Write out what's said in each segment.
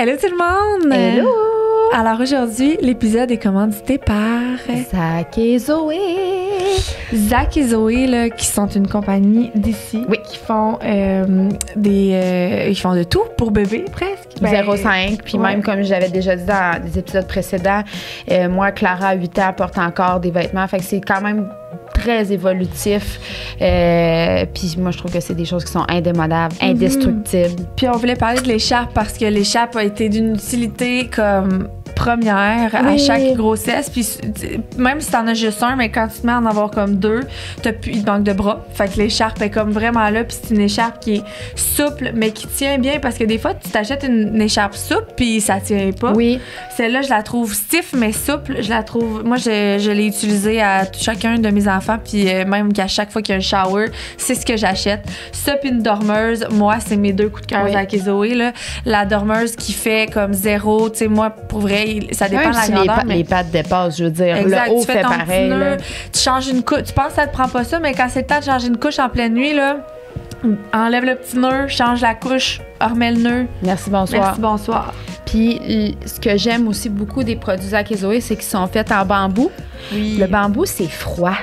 Hello tout le monde! Hello! Alors aujourd'hui, l'épisode est commandité par Zach et Zoé. Zach et Zoé, là, qui sont une compagnie d'ici. Oui. Qui font ils font de tout pour bébé, presque. 0,5. Puis même, comme j'avais déjà dit dans des épisodes précédents, moi, Clara, à 8 ans, porte encore des vêtements. Fait que c'est quand même très évolutif. Puis moi, je trouve que c'est des choses qui sont indémodables, indestructibles. Puis on voulait parler de l'écharpe parce que l'écharpe a été d'une utilité comme première à chaque grossesse. Puis même si t'en as juste un, mais quand tu te mets à en avoir comme deux, il te manque de bras. Fait que l'écharpe est comme vraiment là. Puis c'est une écharpe qui est souple, mais qui tient bien parce que des fois, tu t'achètes une écharpe souple puis ça tient pas. Oui. Celle-là, je la trouve stiff, mais souple. Je la trouve... Moi, je l'ai utilisée à chacun de mes enfants puis même qu'à chaque fois qu'il y a un shower, c'est ce que j'achète. Ça puis une dormeuse, moi, c'est mes deux coups de cœur Zach et Zoé, là. La dormeuse qui fait comme 0, tu sais, moi, pour vrai, ça dépend de la grandeur. Les pattes dépassent, je veux dire. Exact, le haut tu fais fait ton pareil. petit nœud, Là. tu changes une couche. Tu penses que ça te prend pas ça, mais quand c'est le temps de changer une couche en pleine nuit, là, enlève le petit nœud, change la couche, remets le nœud. Merci, bonsoir. Merci, bonsoir. Puis ce que j'aime aussi beaucoup des produits Zach et Zoé, c'est qu'ils sont faits en bambou. Oui. Le bambou, c'est froid.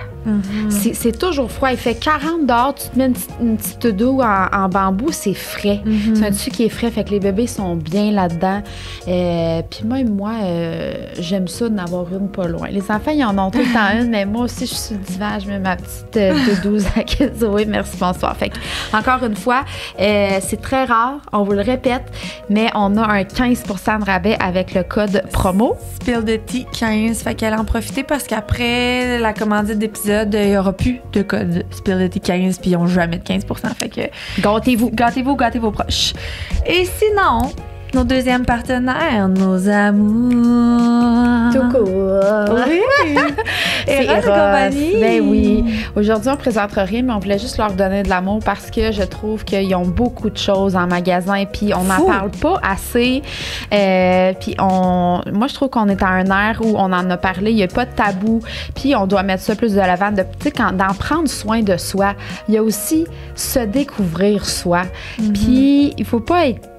C'est toujours froid. Il fait 40 dehors, tu te mets une petite douille en bambou, c'est frais. C'est un tissu qui est frais, fait que les bébés sont bien là-dedans. Puis même moi, j'aime ça d'en avoir une pas loin. Les enfants, ils en ont tout le temps une, mais moi aussi, je suis sur le divan, je mets ma petite doudoune Zach et Zoé. Merci, bonsoir. Fait que, encore une fois, c'est très rare, on vous le répète, mais on a un 15% de rabais avec le code promo. Spill the tea 15. Fait qu'elle en profiter parce qu'après la commandite d'épisode, il n'y aura plus de code Spill the tea 15 puis ils n'ont jamais de 15%. Fait que Gâtez-vous. Gâtez vos proches. Et sinon, nos deuxièmes partenaires, nos amours. Tout court. Oui. Eros et compagnie. Ben oui. Aujourd'hui, on présentera rien, mais on voulait juste leur donner de l'amour parce que je trouve qu'ils ont beaucoup de choses en magasin puis on n'en parle pas assez. Puis moi, je trouve qu'on est à un air où on en a parlé, il n'y a pas de tabou puis on doit mettre ça plus de l'avant. Tu sais, d'en prendre soin de soi, il y a aussi se découvrir soi. Puis il faut pas être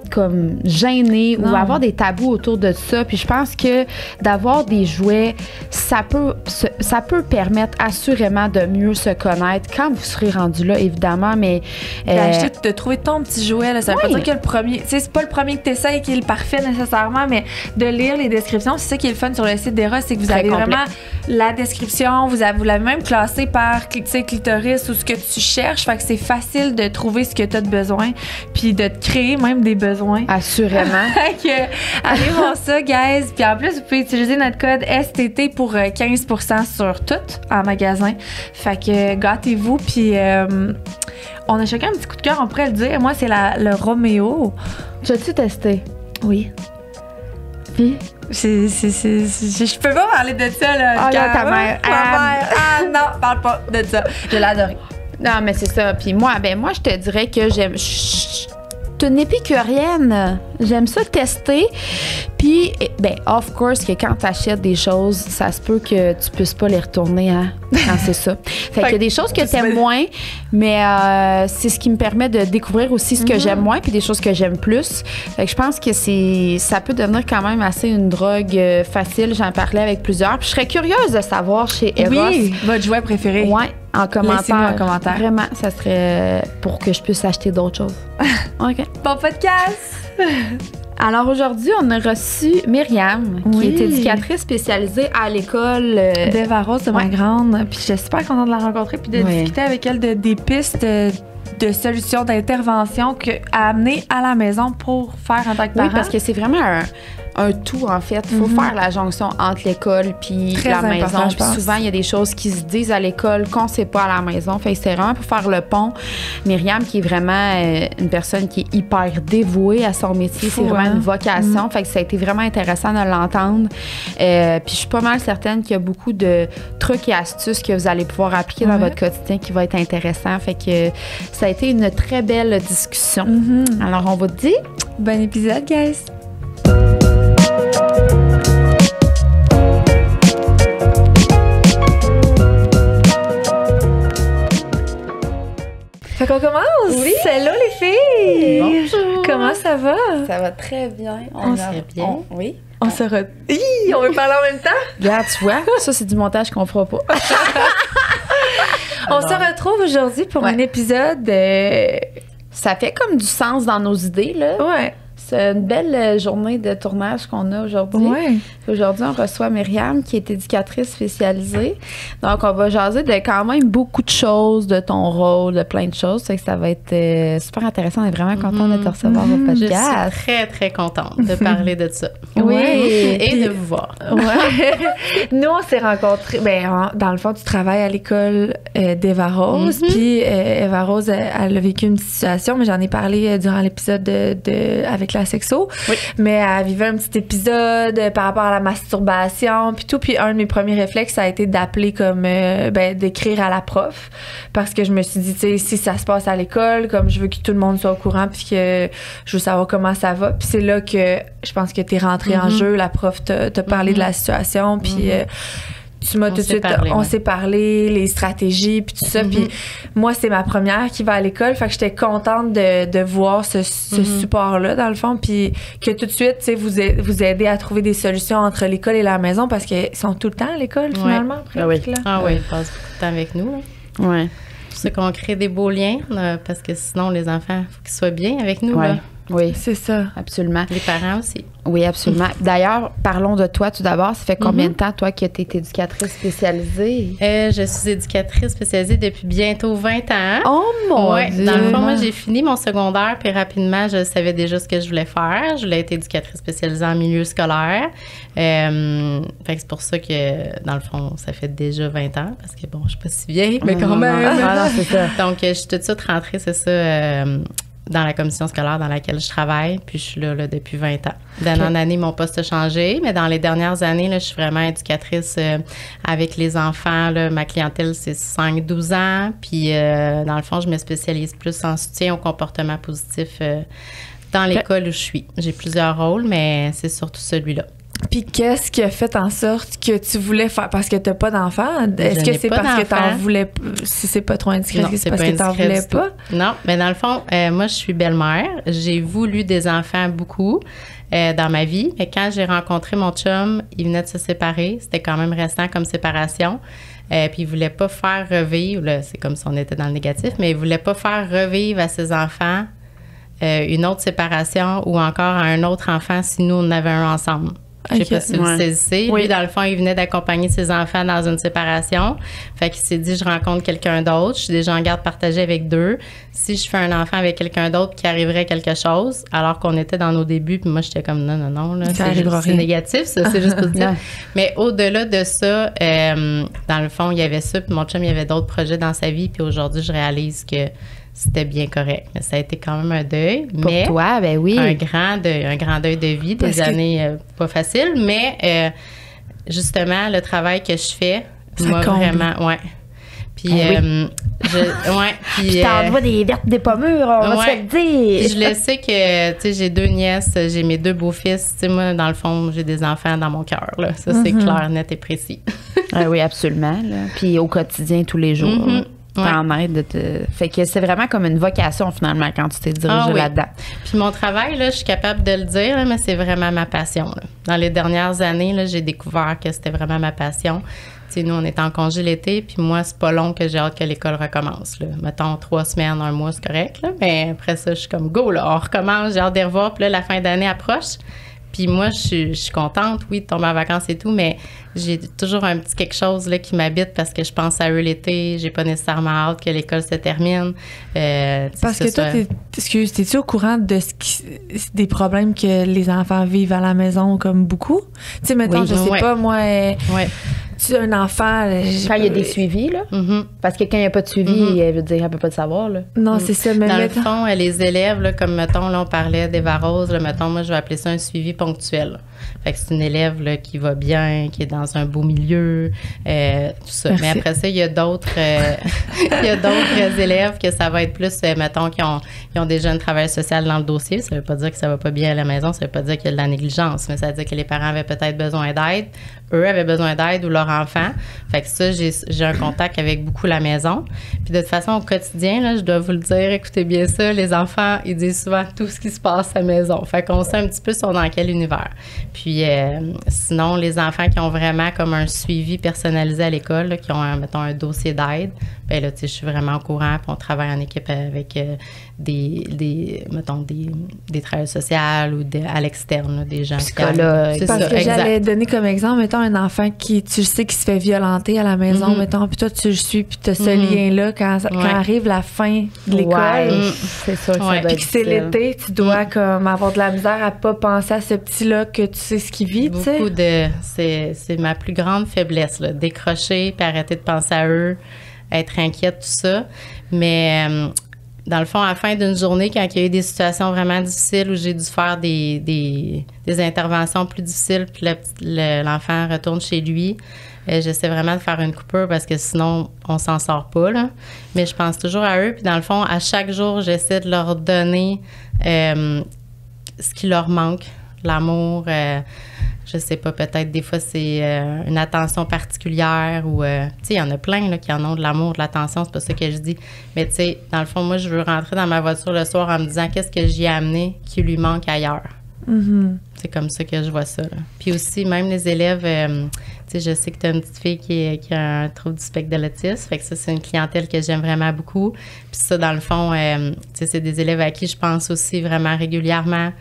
comme gêné ou avoir des tabous autour de ça. Puis je pense que d'avoir des jouets, ça peut permettre assurément de mieux se connaître quand vous serez rendu là, évidemment, mais... de trouver ton petit jouet, là, ça veut pas dire que le premier... Tu sais, c'est pas le premier que tu essaies qui est le parfait nécessairement, mais de lire les descriptions, c'est ça qui est le fun sur le site d'Eros, c'est que vous avez vraiment la description, vous l'avez même classé par, tu sais, clitoris ou ce que tu cherches, fait que c'est facile de trouver ce que tu as de besoin, puis de te créer même des besoins. Assurément. Allez voir ça, guys. Puis en plus, vous pouvez utiliser notre code STT pour 15% sur tout en magasin. Fait que gâtez-vous. Puis on a chacun un petit coup de cœur, on pourrait le dire. Moi, c'est le Roméo. Tu as-tu testé? Oui. Puis? Je peux pas parler de ça, là. Ah, là, ta mère. Ah non, parle pas de ça. Je l'ai adoré. Non, mais c'est ça. Puis moi, je te dirais que j'aime... une épicurienne. J'aime ça tester. Puis, of course, que quand tu achètes des choses, ça se peut que tu puisses pas les retourner, hein, quand c'est ça. Fait qu'il y a des choses que t'aimes moins, mais c'est ce qui me permet de découvrir aussi ce que j'aime moins puis des choses que j'aime plus. Fait que je pense que ça peut devenir quand même assez une drogue facile. J'en parlais avec plusieurs. Puis je serais curieuse de savoir chez Eros. Oui, votre jouet préféré. Ouais. En commentaire. Vraiment, ça serait pour que je puisse acheter d'autres choses. OK. Bon podcast! Alors aujourd'hui, on a reçu Myriam, qui est éducatrice spécialisée à l'école d'Eve Arros de ma grande. Puis je suis super contente de la rencontrer puis de discuter avec elle des pistes de solutions, d'intervention à amener à la maison pour faire en tant que parent. Oui, parce que c'est vraiment un tout, en fait. Il faut faire la jonction entre l'école puis la maison. Puis souvent, il y a des choses qui se disent à l'école qu'on ne sait pas à la maison. Fait que c'est vraiment pour faire le pont. Myriam, qui est vraiment une personne qui est hyper dévouée à son métier. C'est vraiment une vocation. Fait que ça a été vraiment intéressant de l'entendre. Puis je suis pas mal certaine qu'il y a beaucoup de trucs et astuces que vous allez pouvoir appliquer dans votre quotidien qui va être intéressant. Fait que ça a été une très belle discussion. Alors, on vous dit... Bon épisode, guys! Fait qu'on commence? Oui. Hello les filles! Bonjour! Comment ça va? Ça va très bien. On très bien. Oui. On se on veut parler en même temps? Regarde, tu vois, ça, c'est du montage qu'on fera pas. On se retrouve aujourd'hui pour un épisode... Ça fait comme du sens dans nos idées, là. Ouais. C'est une belle journée de tournage qu'on a aujourd'hui. Ouais. Aujourd'hui, on reçoit Myriam, qui est éducatrice spécialisée. Donc, on va jaser de quand même beaucoup de choses, de ton rôle, de plein de choses. C'est que ça va être super intéressant. On est vraiment content de te recevoir au Je podcast. suis très, très contente de parler de ça. Oui. Et de vous voir. Ouais. Nous, on s'est rencontrés. Dans le fond, tu travailles à l'école d'Eva Rose. Puis Eva Rose, elle a vécu une situation, mais j'en ai parlé durant l'épisode avec la sexo. Oui. Mais elle vivait un petit épisode par rapport à la masturbation, puis tout. Puis un de mes premiers réflexes, ça a été d'appeler d'écrire à la prof. Parce que je me suis dit, tu sais, si ça se passe à l'école, comme je veux que tout le monde soit au courant, puis que je veux savoir comment ça va. Puis c'est là que je pense que t'es rentrée en jeu. La prof t'a parlé de la situation, puis tu m'as tout de suite... On s'est parlé, les stratégies, puis tout ça. Puis moi, c'est ma première qui va à l'école. Fait que j'étais contente de voir ce support-là, dans le fond. Puis que tout de suite, tu sais, vous aidez à trouver des solutions entre l'école et la maison parce qu'ils sont tout le temps à l'école, finalement. Après, oui, là. ils passent beaucoup de temps avec nous. Oui. C'est pour ça qu'on crée des beaux liens, parce que sinon, les enfants, il faut qu'ils soient bien avec nous. Là. Oui, c'est ça. Absolument. Les parents aussi. Oui, absolument. D'ailleurs, parlons de toi tout d'abord. Ça fait combien de temps, toi, que tu es éducatrice spécialisée? Je suis éducatrice spécialisée depuis bientôt 20 ans. Oh mon Dieu! Dans le fond, moi, j'ai fini mon secondaire, puis rapidement, je savais déjà ce que je voulais faire. Je voulais être éducatrice spécialisée en milieu scolaire. Fait que c'est pour ça que, dans le fond, ça fait déjà 20 ans, parce que, bon, je suis pas si vieille, mais quand même. Non, c'est ça. Donc, je suis tout de suite rentrée, c'est ça, dans la commission scolaire dans laquelle je travaille, puis je suis là depuis 20 ans. D'année en année, mon poste a changé, mais dans les dernières années, là, je suis vraiment éducatrice avec les enfants. Là, ma clientèle, c'est 5-12 ans, puis dans le fond, je me spécialise plus en soutien au comportement positif dans l'école où je suis. J'ai plusieurs rôles, mais c'est surtout celui-là. Puis qu'est-ce qui a fait en sorte que tu voulais faire parce que t'as pas d'enfant? Est-ce que c'est parce que t'en voulais si c'est pas trop indiscret, c'est parce que t'en voulais pas? Non, mais dans le fond, moi je suis belle-mère. J'ai voulu des enfants beaucoup dans ma vie. Mais quand j'ai rencontré mon chum, il venait de se séparer. C'était quand même restant comme séparation. Puis il voulait pas faire revivre, là, c'est comme si on était dans le négatif, mais il voulait pas faire revivre à ses enfants une autre séparation ou encore à un autre enfant si nous on avait un ensemble. Je sais pas si vous le saisissez. Oui. Lui, dans le fond, il venait d'accompagner ses enfants dans une séparation. Fait qu'il s'est dit, je rencontre quelqu'un d'autre. Je suis déjà en garde partagée avec 2. Si je fais un enfant avec quelqu'un d'autre qui arriverait quelque chose, alors qu'on était dans nos débuts, puis moi, j'étais comme, non, là, c'est négatif, ça, c'est juste positif. Mais au-delà de ça, dans le fond, il y avait ça, puis mon chum, il y avait d'autres projets dans sa vie, puis aujourd'hui, je réalise que c'était bien correct. Mais ça a été quand même un deuil. Pour toi, ben oui. Un grand deuil de vie, des années pas faciles. Mais justement, le travail que je fais m'a vraiment... Ouais. Puis, puis t'envoies des vertes des pommures, on va se le dire. Je le sais que, tu sais, j'ai 2 nièces, j'ai mes 2 beaux-fils. Tu sais, moi, dans le fond, j'ai des enfants dans mon cœur, là. Ça, c'est clair, net et précis. Oui, absolument. Là. Puis au quotidien, tous les jours. T'en aides. Fait que c'est vraiment comme une vocation, finalement, quand tu t'es dirigée là-dedans. Puis mon travail, là, je suis capable de le dire, là, mais c'est vraiment ma passion. Là. Dans les dernières années, là, j'ai découvert que c'était vraiment ma passion. Tu sais, nous, on est en congé l'été, puis moi, c'est pas long que j'ai hâte que l'école recommence. Là. Mettons 3 semaines, 1 mois, c'est correct. Là, mais après ça, je suis comme go, là, on recommence, j'ai hâte de les revoir. Puis là, la fin d'année approche. Puis moi, je suis contente, oui, de tomber en vacances et tout, mais j'ai toujours un petit quelque chose là, qui m'habite parce que je pense à eux l'été. J'ai pas nécessairement hâte que l'école se termine. Parce que toi, t'es-tu au courant de des problèmes que les enfants vivent à la maison comme beaucoup? Tu sais, mettons, je sais pas, moi... Tu as un enfant... Quand il y a des suivis, là. Parce que quand il n'y a pas de suivi, elle veut dire, elle peut pas le savoir, là. Non, c'est ça. Mais dans le fond, les élèves, là, comme, mettons, là, on parlait d'Eva Rose, là, mettons, moi, je vais appeler ça un suivi ponctuel. Fait que c'est une élève là, qui va bien, qui est dans un beau milieu, tout ça. Merci. Mais après ça, il y a d'autres élèves que ça va être plus, mettons, qui ont des jeunes travailleurs sociaux dans le dossier. Ça veut pas dire que ça va pas bien à la maison, ça veut pas dire qu'il y a de la négligence, mais ça veut dire que les parents avaient peut-être besoin d'aide, eux avaient besoin d'aide ou leur enfant. Fait que ça, j'ai un contact avec beaucoup la maison. Puis de toute façon, au quotidien, là, je dois vous le dire, écoutez bien ça, les enfants, ils disent souvent tout ce qui se passe à la maison. Fait qu'on sait un petit peu sont dans quel univers. Puis sinon, les enfants qui ont vraiment comme un suivi personnalisé à l'école, là, qui ont, mettons, un dossier d'aide, bien là, tu sais, je suis vraiment au courant, puis on travaille en équipe avec des travailleurs sociaux ou à l'externe, là, des gens. Psychologues. Parce que j'allais donner comme exemple, mettons, un enfant qui, tu sais, qui se fait violenter à la maison, mettons, puis toi, tu le suis, puis tu as ce lien-là, quand arrive la fin de l'école, c'est sûr que ça doit être puis que c'est l'été, tu dois comme avoir de la misère à pas penser à ce petit-là que tu sais ce qu'il vit, tu sais. C'est ma plus grande faiblesse, là, décrocher, puis arrêter de penser à eux, être inquiète, tout ça. Mais dans le fond, à la fin d'une journée, quand il y a eu des situations vraiment difficiles où j'ai dû faire des interventions plus difficiles, puis l'enfant retourne chez lui, j'essaie vraiment de faire une coupure parce que sinon, on s'en sort pas, là. Mais je pense toujours à eux. Puis dans le fond, à chaque jour, j'essaie de leur donner ce qui leur manque, l'amour. Je sais pas, peut-être des fois, c'est une attention particulière ou... tu sais, il y en a plein là, qui en ont de l'amour, de l'attention, c'est pas ça que je dis. Mais tu sais, dans le fond, moi, je veux rentrer dans ma voiture le soir en me disant qu'est-ce que j'y ai amené qui lui manque ailleurs. C'est comme ça que je vois ça, là. Puis aussi, même les élèves... tu sais, je sais que tu as une petite fille qui a un trouble du spectre de l'autisme. Fait que ça, c'est une clientèle que j'aime vraiment beaucoup. Puis ça, dans le fond, tu sais, c'est des élèves à qui je pense aussi vraiment régulièrement.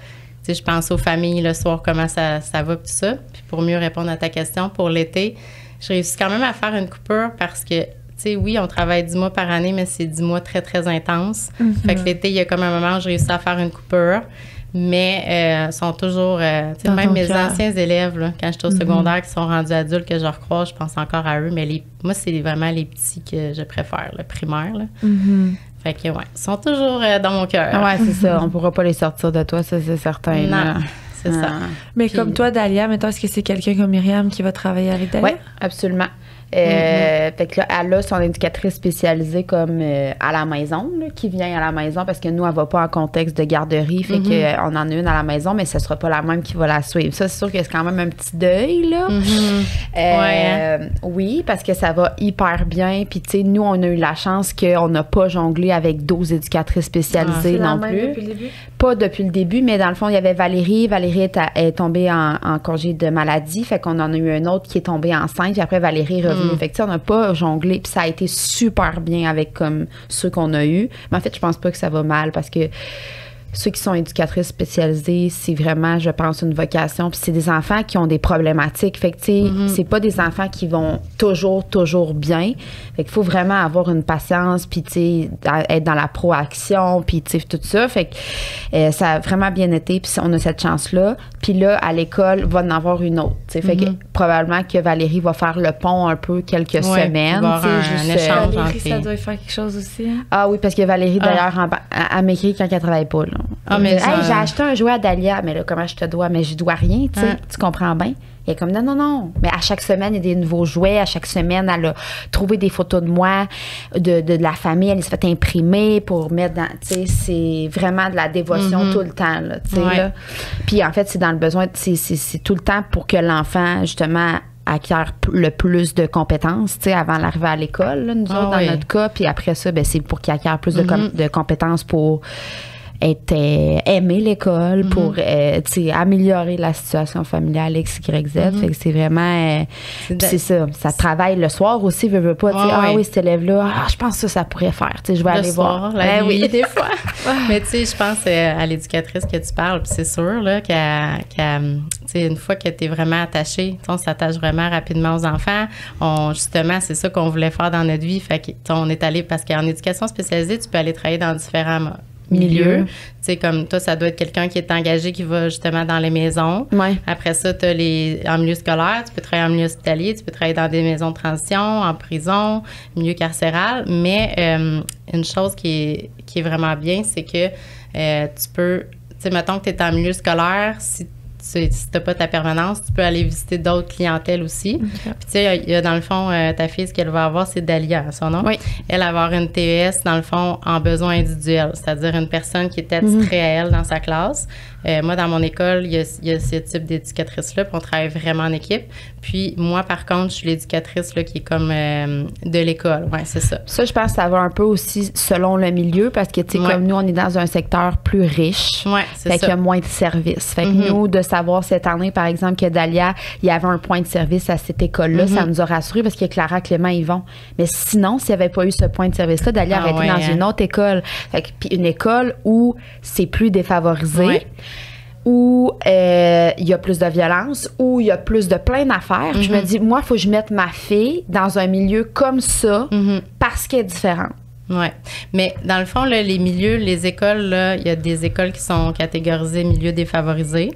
Tu sais, je pense aux familles le soir, comment ça va, tout ça. Puis pour mieux répondre à ta question, pour l'été, je réussis quand même à faire une coupure parce que, tu sais, oui, on travaille 10 mois par année, mais c'est 10 mois très, très intenses. Fait que l'été, il y a comme un moment où je réussis à faire une coupure. Mais sont toujours, tu sais, même mes anciens élèves, là, quand j'étais au secondaire, qui sont rendus adultes, que je recroise, je pense encore à eux. Mais moi, c'est vraiment les petits que je préfère, le primaire, là. Fait que, ouais, ils sont toujours dans mon cœur. Ouais, c'est ça. On pourra pas les sortir de toi, ça, c'est certain. Non, c'est ça. Mais puis, comme toi, Dalia, mettons, est-ce que c'est quelqu'un comme Myriam qui va travailler avec Dalia? Oui, absolument. Fait que là, elle a son éducatrice spécialisée comme à la maison, là, qui vient à la maison parce que nous, elle va pas en contexte de garderie. Fait qu'on en a une à la maison, mais ce sera pas la même qui va la suivre. Ça, c'est sûr que c'est quand même un petit deuil, là. Oui, parce que ça va hyper bien. Puis, tu sais, nous, on a eu la chance qu'on n'a pas jonglé avec 12 éducatrices spécialisées non plus. Depuis le début? Pas depuis le début, mais dans le fond, il y avait Valérie. Valérie est tombée en congé de maladie. Fait qu'on en a eu un autre qui est tombé enceinte. Puis après, Valérie est revenue. Fait que, tu sais, on n'a pas jonglé. Puis ça a été super bien avec comme ceux qu'on a eus. Mais en fait, je pense pas que ça va mal parce que ceux qui sont éducatrices spécialisées, c'est vraiment, je pense, une vocation. Puis c'est des enfants qui ont des problématiques. Fait que, tu sais, c'est pas des enfants qui vont toujours bien. Fait qu'il faut vraiment avoir une patience, puis, tu sais, être dans la proaction, puis, tu sais, tout ça. Fait que ça a vraiment bien été, puis on a cette chance-là. Puis là, à l'école, va en avoir une autre, tu sais. Fait que probablement que Valérie va faire le pont un peu quelques semaines. Un échange Valérie, ça doit faire quelque chose aussi. Hein? Ah oui, parce que Valérie, d'ailleurs, elle m'écrit quand elle travaille pas, là. Ah, mais hey, j'ai acheté un jouet à Dalia, mais là, comment je te dois? Mais je dois rien, tu sais. Tu comprends bien? Elle est comme, non. Mais à chaque semaine, il y a des nouveaux jouets. À chaque semaine, elle a trouvé des photos de moi, de la famille. Elle les a fait imprimer pour mettre dans, tu sais, c'est vraiment de la dévotion tout le temps, là, tu sais, là. Puis en fait, c'est dans le besoin, c'est tout le temps pour que l'enfant, justement, acquiert le plus de compétences, tu sais, avant l'arrivée à l'école, là, nous autres, dans notre cas. Puis après ça, ben, c'est pour qu'il acquiert plus de compétences pour aimer l'école, pour améliorer la situation familiale X, Y, Z. Fait que c'est vraiment... c'est ça. Ça travaille le soir aussi, veut pas. Ah oui, cet élève-là, je pense que ça pourrait faire. Je vais aller voir. La nuit, des fois. Mais tu sais, je pense à l'éducatrice que tu parles, puis c'est sûr là, une fois que tu es vraiment attaché, on s'attache vraiment rapidement aux enfants. Justement, c'est ça qu'on voulait faire dans notre vie. Fait que, on est allé, parce qu'en éducation spécialisée, tu peux aller travailler dans différents milieu. Tu sais, comme toi, ça doit être quelqu'un qui est engagé, qui va justement dans les maisons. Après ça, tu as en milieu scolaire, tu peux travailler en milieu hospitalier, tu peux travailler dans des maisons de transition, en prison, milieu carcéral. Mais une chose qui est vraiment bien, c'est que tu peux, tu sais, mettons que tu es en milieu scolaire, si tu n'as pas ta permanence, tu peux aller visiter d'autres clientèles aussi. Puis, tu sais, il y a dans le fond, ta fille, ce qu'elle va avoir, c'est Dalia, son nom. Elle va avoir une TES, dans le fond, en besoin individuel, c'est-à-dire une personne qui est attitrée à elle dans sa classe. moi, dans mon école, il y a ce type d'éducatrice-là, puis on travaille vraiment en équipe. Puis moi, par contre, je suis l'éducatrice là, qui est comme de l'école. Oui, c'est ça. Ça, je pense que ça va un peu aussi selon le milieu, parce que, tu sais, comme nous, on est dans un secteur plus riche. Oui, c'est ça. Fait qu'il y a moins de services. Fait que nous, de savoir cette année, par exemple, que Dalia, il y avait un point de service à cette école-là, ça nous a rassurés parce que Clara, Clément, ils vont. Mais sinon, s'il n'y avait pas eu ce point de service-là, Dalia aurait été dans une autre école. Fait que, puis une école où c'est plus défavorisé. Ouais. Où il y a plus de violence, où il y a plus de plein d'affaires. Je me dis, moi, il faut que je mette ma fille dans un milieu comme ça parce qu'elle est différente. Oui. Mais dans le fond, là, les milieux, les écoles, là, il y a des écoles qui sont catégorisées milieux défavorisés,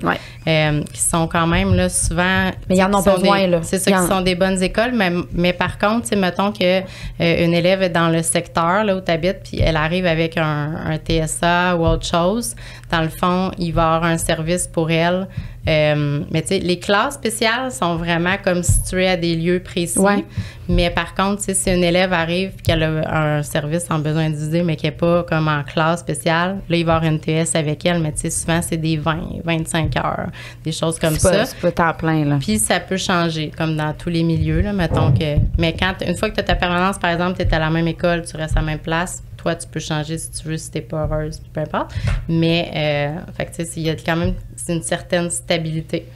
qui sont quand même là, souvent. Mais il y en a besoin, là. C'est ça, qui sont des bonnes écoles. Mais par contre, mettons que une élève est dans le secteur là, où tu habites, puis elle arrive avec un TSA ou autre chose. Dans le fond, il va y avoir un service pour elle. Mais tu sais, les classes spéciales sont vraiment comme situées à des lieux précis. Ouais. Mais par contre, si une élève arrive et qu'elle a un service en besoin d'user, mais qui n'est pas comme en classe spéciale, là, il va y avoir une TS avec elle, mais tu sais, souvent, c'est des 20, 25 heures, des choses comme ça. C'est pas temps plein, là. Puis ça peut changer, comme dans tous les milieux, là, mettons que... Mais une fois que tu as ta permanence, par exemple, tu es à la même école, tu restes à la même place, toi, tu peux changer si tu veux, si t'es pas heureuse, peu importe. Mais, fait que, tu sais, il y a quand même une certaine stabilité.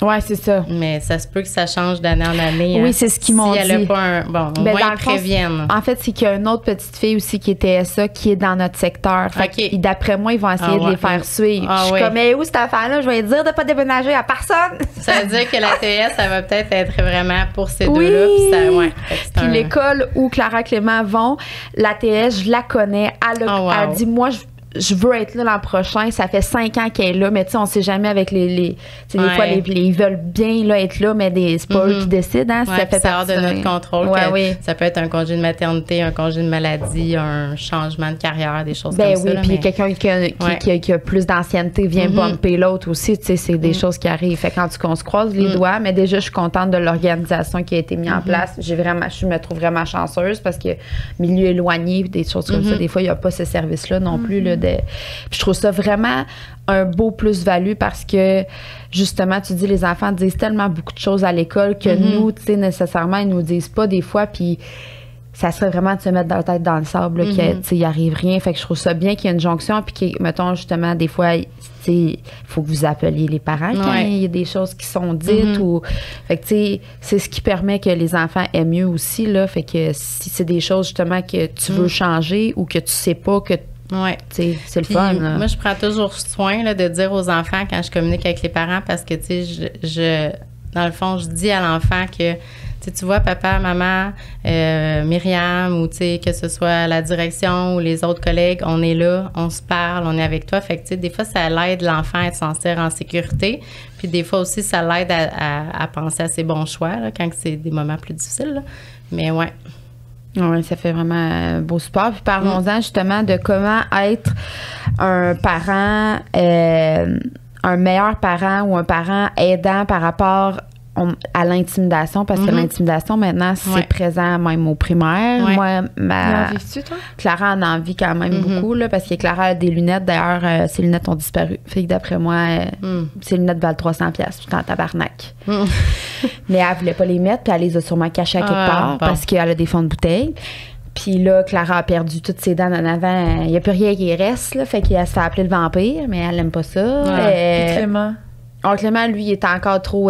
Oui, c'est ça. Mais ça se peut que ça change d'année en année. Oui, c'est ce qu'ils m'ont dit. Si elle n'a pas un... Bon, au moins, ils préviennent. En fait, c'est qu'il y a une autre petite fille aussi qui est TSA qui est dans notre secteur. Fait que, d'après moi, ils vont essayer de les faire suivre. Je suis comme, mais où cette affaire-là? Je vais lui dire de ne pas déménager à personne. Ça veut dire que la TS, ça va peut-être être vraiment pour ces deux-là. Puis, ça, puis l'école où Clara Clément vont, la TS, je la connais. Elle dit, moi, je veux être là l'an prochain. Ça fait 5 ans qu'elle est là, mais tu sais, on sait jamais avec des fois, ils veulent bien là, être là, mais c'est pas eux qui décident. Hein, ça fait partie de notre contrôle. Ça peut être un congé de maternité, un congé de maladie, un changement de carrière, des choses comme ça. Oui, puis quelqu'un qui a plus d'ancienneté vient bumper l'autre aussi. Tu sais, c'est des choses qui arrivent. Fait quand on se croise les doigts, mais déjà, je suis contente de l'organisation qui a été mise en place. Je me trouve vraiment chanceuse parce que milieu éloigné, des choses comme ça, des fois, il n'y a pas ce service-là non plus, là, puis je trouve ça vraiment un beau plus-value parce que justement, tu dis, les enfants disent tellement beaucoup de choses à l'école que nous, tu sais, nécessairement, ils nous disent pas des fois, puis ça serait vraiment de se mettre la tête dans le sable, qu'il n'y arrive rien. Fait que je trouve ça bien qu'il y ait une jonction, puis mettons, justement, des fois, il faut que vous appeliez les parents quand il y a des choses qui sont dites. Fait que, tu sais, c'est ce qui permet que les enfants aiment mieux aussi, là. Fait que si c'est des choses, justement, que tu veux changer ou que tu sais pas que c'est le fun. Là. Moi, je prends toujours soin là, de dire aux enfants quand je communique avec les parents parce que, tu sais, dans le fond, je dis à l'enfant que, tu vois, papa, maman, Myriam, ou tu sais, que ce soit la direction ou les autres collègues, on est là, on se parle, on est avec toi. Fait que, tu sais, des fois, ça l'aide l'enfant à être sentir en sécurité. Puis des fois aussi, ça l'aide à penser à ses bons choix là, quand c'est des moments plus difficiles. Là. Mais ouais. Oui, ça fait vraiment un beau support. Puis parlons-en justement de comment être un parent, un meilleur parent ou un parent aidant par rapport à l'intimidation, parce que l'intimidation, maintenant, c'est présent même au primaire. Moi, en vis-tu, toi? Clara en a envie quand même beaucoup, là, parce que Clara a des lunettes. D'ailleurs, ses lunettes ont disparu. Fait que d'après moi, ses lunettes valent 300$. Tout en tabarnak. Mais elle voulait pas les mettre, puis elle les a sûrement cachées à quelque part, parce qu'elle a des fonds de bouteille. Puis là, Clara a perdu toutes ses dents en avant. Il n'y a plus rien qui reste, là. Fait qu'elle se fait appeler le vampire, mais elle n'aime pas ça. Et Clément? Clément, lui, il est encore trop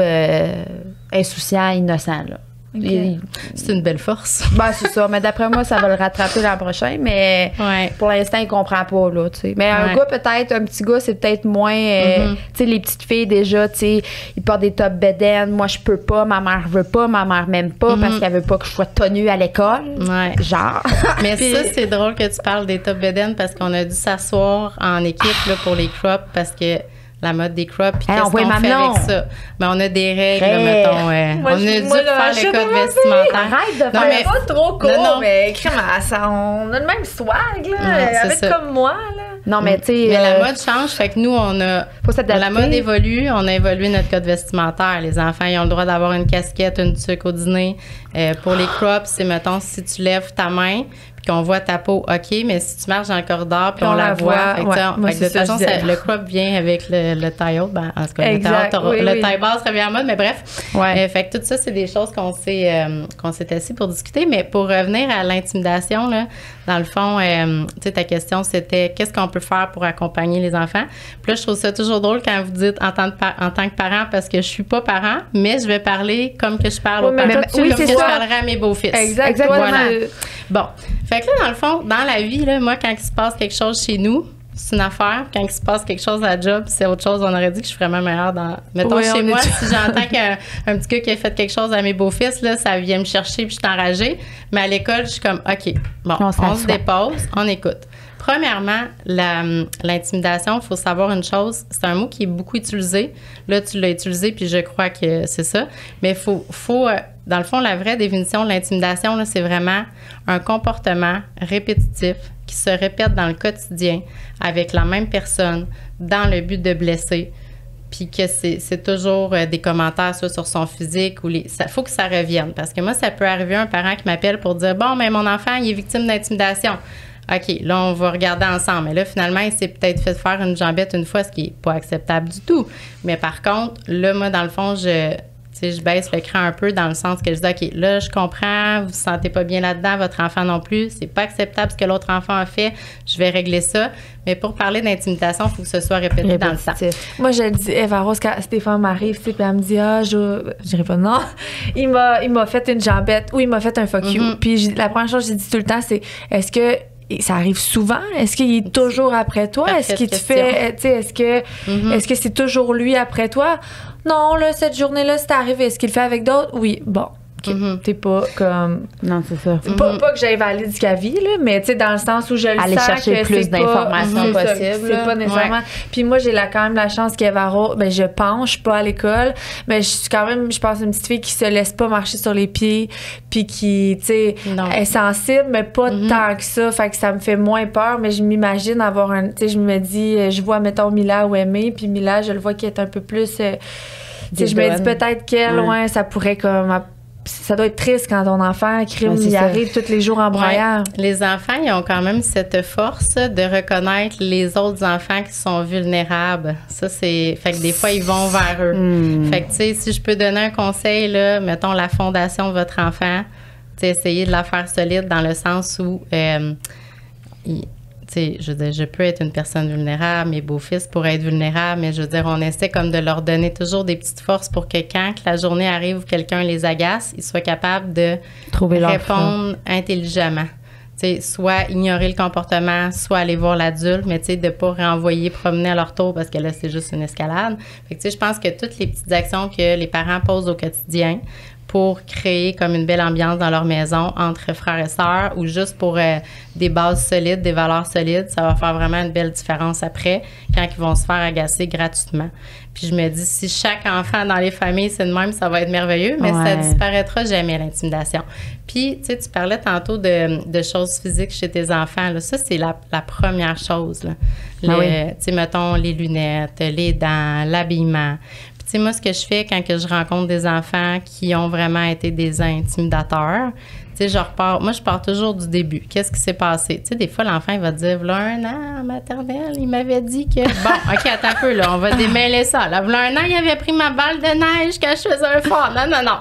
insouciant, innocent, là. Okay. C'est une belle force. Ben, c'est ça. Mais d'après moi, ça va le rattraper l'an prochain. Mais pour l'instant, il comprend pas, là, tu sais. Mais un gars, peut-être, un petit gars, c'est peut-être moins... tu sais, les petites filles, déjà, tu sais, ils portent des top bedaines. Moi, je peux pas. Ma mère veut pas. Ma mère m'aime pas parce qu'elle veut pas que je sois tenue à l'école. Genre. Mais ça, c'est drôle que tu parles des top bedaines parce qu'on a dû s'asseoir en équipe, là, pour les crops parce que la mode des crops, puis qu'est-ce qu'on fait avec ça? Ben, on a des règles, mettons. On a dû faire le code vestimentaire. Arrête de faire pas trop court, mais crème, on a le même swag, là. Avec comme moi, là. Non, mais tu sais. Mais la mode change, fait que nous, on a. La mode évolue, on a évolué notre code vestimentaire. Les enfants, ils ont le droit d'avoir une casquette, une tuque au dîner. Pour les crops, c'est, mettons, si tu lèves ta main, puis puis qu'on voit ta peau, OK, mais si tu marches dans le corridor, puis on la voit. Fait que, de toute façon, le crop vient avec le taille haute. Ben, en tout cas, le taille basse revient en mode, mais bref. Fait que tout ça, c'est des choses qu'on s'est assis pour discuter. Mais pour revenir à l'intimidation, là, dans le fond, tu sais, ta question, c'était qu'est-ce qu'on peut faire pour accompagner les enfants? Puis là, je trouve ça toujours drôle quand vous dites en tant que parent, parce que je suis pas parent, mais je vais parler comme que je parle aux parents. Comme que je parlerais à mes beaux-fils. Exactement. Voilà. Bon. Fait que là, dans le fond, dans la vie, là, moi, quand il se passe quelque chose chez nous, c'est une affaire. Quand il se passe quelque chose à la job, c'est autre chose. On aurait dit que je suis vraiment meilleure dans... Mettons, chez moi, si j'entends qu'un petit gars qui a fait quelque chose à mes beaux-fils, là, ça vient me chercher puis je suis enragée. Mais à l'école, je suis comme, OK, bon, on se dépose, on écoute. Premièrement, l'intimidation, il faut savoir une chose, c'est un mot qui est beaucoup utilisé. Là, tu l'as utilisé, puis je crois que c'est ça. Mais il faut dans le fond, la vraie définition de l'intimidation, là, c'est vraiment un comportement répétitif qui se répète dans le quotidien avec la même personne dans le but de blesser, puis que c'est toujours des commentaires soit sur son physique ou ça faut que ça revienne. Parce que moi, ça peut arriver un parent qui m'appelle pour dire « Bon, mais mon enfant, il est victime d'intimidation. » OK, là, on va regarder ensemble. Mais là, finalement, il s'est peut-être fait faire une jambette une fois, ce qui n'est pas acceptable du tout. Mais par contre, là, moi, dans le fond, je baisse le cran un peu dans le sens que je dis, OK, là, je comprends, vous ne vous sentez pas bien là-dedans, votre enfant non plus, c'est pas acceptable ce que l'autre enfant a fait, je vais régler ça. Mais pour parler d'intimidation, il faut que ce soit répété dans le temps. Moi, je le dis, Eva Rose, quand Stéphane m'arrive, puis elle me dit, je dirais pas non, il m'a fait une jambette ou il m'a fait un fuck you. Puis la première chose que j'ai dit tout le temps, c'est, est-ce que ça arrive souvent? Est-ce qu'il est toujours après toi? Est-ce qu'il te fait, tu sais, est-ce que c'est toujours lui après toi? Non, là, cette journée-là, c'est arrivé. Est-ce qu'il le fait avec d'autres? Oui. Bon. T'es pas comme... Non, c'est ça. Pas que j'invalide ce qu'elle vit, là, mais tu sais, dans le sens où je le aller sens chercher que plus d'informations possibles. C'est pas nécessairement... Puis moi, j'ai quand même la chance qu'Eva Rose, je pense, je suis pas à l'école, mais je suis quand même, je pense, une petite fille qui se laisse pas marcher sur les pieds, puis qui, tu sais, est sensible, mais pas tant que ça. Fait que ça me fait moins peur, mais je m'imagine avoir un... Tu sais, je me dis, je vois, mettons, Mila ou Aimée, puis Mila, je le vois qui est un peu plus... tu sais, je me dis peut-être qu'elle, ça pourrait comme... Ça doit être triste quand ton enfant il arrive tous les jours en broyant. Les enfants, ils ont quand même cette force de reconnaître les autres enfants qui sont vulnérables. Ça, c'est... Fait que des fois, ils vont vers eux. Fait que, tu sais, si je peux donner un conseil, là, mettons la fondation de votre enfant, tu sais, essayez de la faire solide dans le sens où... tu sais, je veux dire, je peux être une personne vulnérable, mes beaux-fils pourraient être vulnérables, mais je veux dire, on essaie comme de leur donner toujours des petites forces pour que quand la journée arrive où quelqu'un les agace, ils soient capables de répondre intelligemment. Tu sais, soit ignorer le comportement, soit aller voir l'adulte, mais tu sais, de pas renvoyer, promener à leur tour parce que là, c'est juste une escalade. Fait que tu sais, je pense que toutes les petites actions que les parents posent au quotidien pour créer comme une belle ambiance dans leur maison entre frères et sœurs ou juste pour des bases solides, des valeurs solides, ça va faire vraiment une belle différence après quand ils vont se faire agacer gratuitement. Puis je me dis, si chaque enfant dans les familles, c'est de même, ça va être merveilleux, mais ça disparaîtra jamais, l'intimidation. Puis, tu sais, tu parlais tantôt de choses physiques chez tes enfants. Là. Ça, c'est la première chose. Là. Tu sais, mettons, les lunettes, les dents, l'habillement. Tu sais, moi, ce que je fais quand que je rencontre des enfants qui ont vraiment été des intimidateurs, tu sais, je pars toujours du début. Qu'est-ce qui s'est passé? Tu sais, des fois, l'enfant, il va dire, voilà 1 an, en maternelle, il m'avait dit que... Bon, OK, attends un peu, là, on va démêler ça. Là, voilà 1 an, il avait pris ma balle de neige quand je faisais un fort. Non.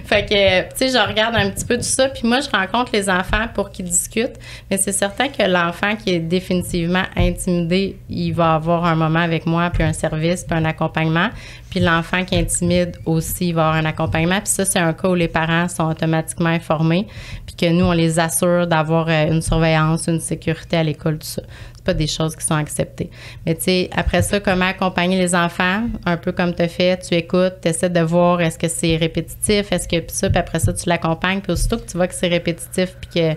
Fait que, tu sais, je regarde un petit peu tout ça, puis moi, je rencontre les enfants pour qu'ils discutent, mais c'est certain que l'enfant qui est définitivement intimidé, il va avoir un moment avec moi, puis un service, puis un accompagnement. Puis l'enfant qui est intimide aussi, il va avoir un accompagnement. Puis ça, c'est un cas où les parents sont automatiquement informés, puis que nous, on les assure d'avoir une surveillance, une sécurité à l'école, tout ça. C'est pas des choses qui sont acceptées. Mais tu sais, après ça, comment accompagner les enfants? Un peu comme tu as fait, tu écoutes, tu essaies de voir est-ce que c'est répétitif, est-ce que ça, puis après ça, tu l'accompagnes. Puis aussitôt que tu vois que c'est répétitif, puis que...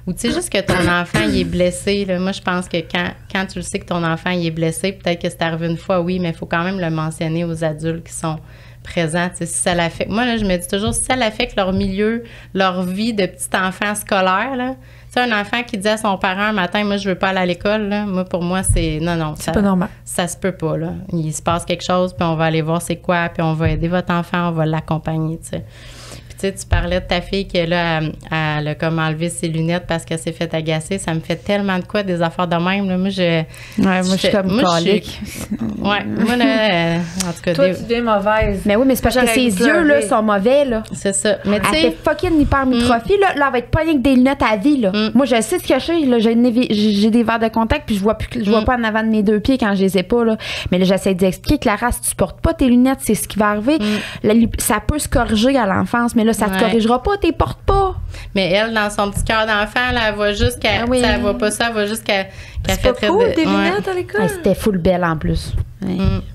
Ou tu sais, juste que ton enfant, il est blessé. Là. Moi, je pense que quand tu le sais que ton enfant, il est blessé, peut-être que c'est arrivé une fois, oui, mais il faut quand même le mentionner aux adultes qui sont présents. Si ça l'affecte. Moi, là, je me dis toujours, si ça l'affecte leur milieu, leur vie de petit enfant scolaire, là, tu sais, un enfant qui dit à son parent un matin, moi, je veux pas aller à l'école, là, moi, pour moi, c'est non. C'est pas normal. Ça se peut pas, là. Il se passe quelque chose, puis on va aller voir c'est quoi, puis on va aider votre enfant, on va l'accompagner, tu sais. Puis, tu tu sais, tu parlais de ta fille qui, là, elle a comme enlevé ses lunettes parce qu'elle s'est fait agacer. Ça me fait tellement de quoi, des affaires de même. Là. Moi, je suis comme colique. Ouais, moi, là, en tout cas... Toi, tu deviens mauvaise. Mais oui, mais c'est parce que ses yeux, là, sont mauvais, là. C'est ça. Mais tu elle sais... fait fucking hypermétrophie, là. Là, elle va être pas avec des lunettes à vie, là. Moi, je sais ce que je sais, là. J'ai des verres de contact, puis je vois pas en avant de mes deux pieds quand je les ai pas, là. Mais là, j'essaie d'expliquer, Clara, si tu portes pas tes lunettes, c'est ce qui va arriver. Ça peut se corriger à l'enfance, mais là, ça te corrigera pas, t'es portes pas. Mais elle, dans son petit cœur d'enfant, là, elle voit juste qu'elle... Elle voit pas ça, elle voit juste qu'elle fait très cool, tes lunettes à l'école. Ouais, c'était full belle, en plus.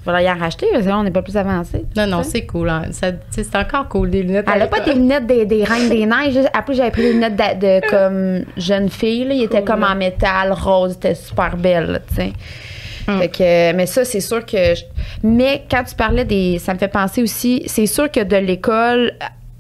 Voilà, y en racheter, parce qu'on n'est pas plus avancé. Non, c'est cool. Hein. C'est encore cool, des lunettes. Elle a pas des lunettes des Reines des Neiges. Après, j'avais pris des lunettes de comme jeune fille. Là. Ils étaient comme en métal rose. C'était super belle, tu sais. Fait que, mais ça, c'est sûr que... Mais quand tu parlais des... Ça me fait penser aussi... C'est sûr que de l'école...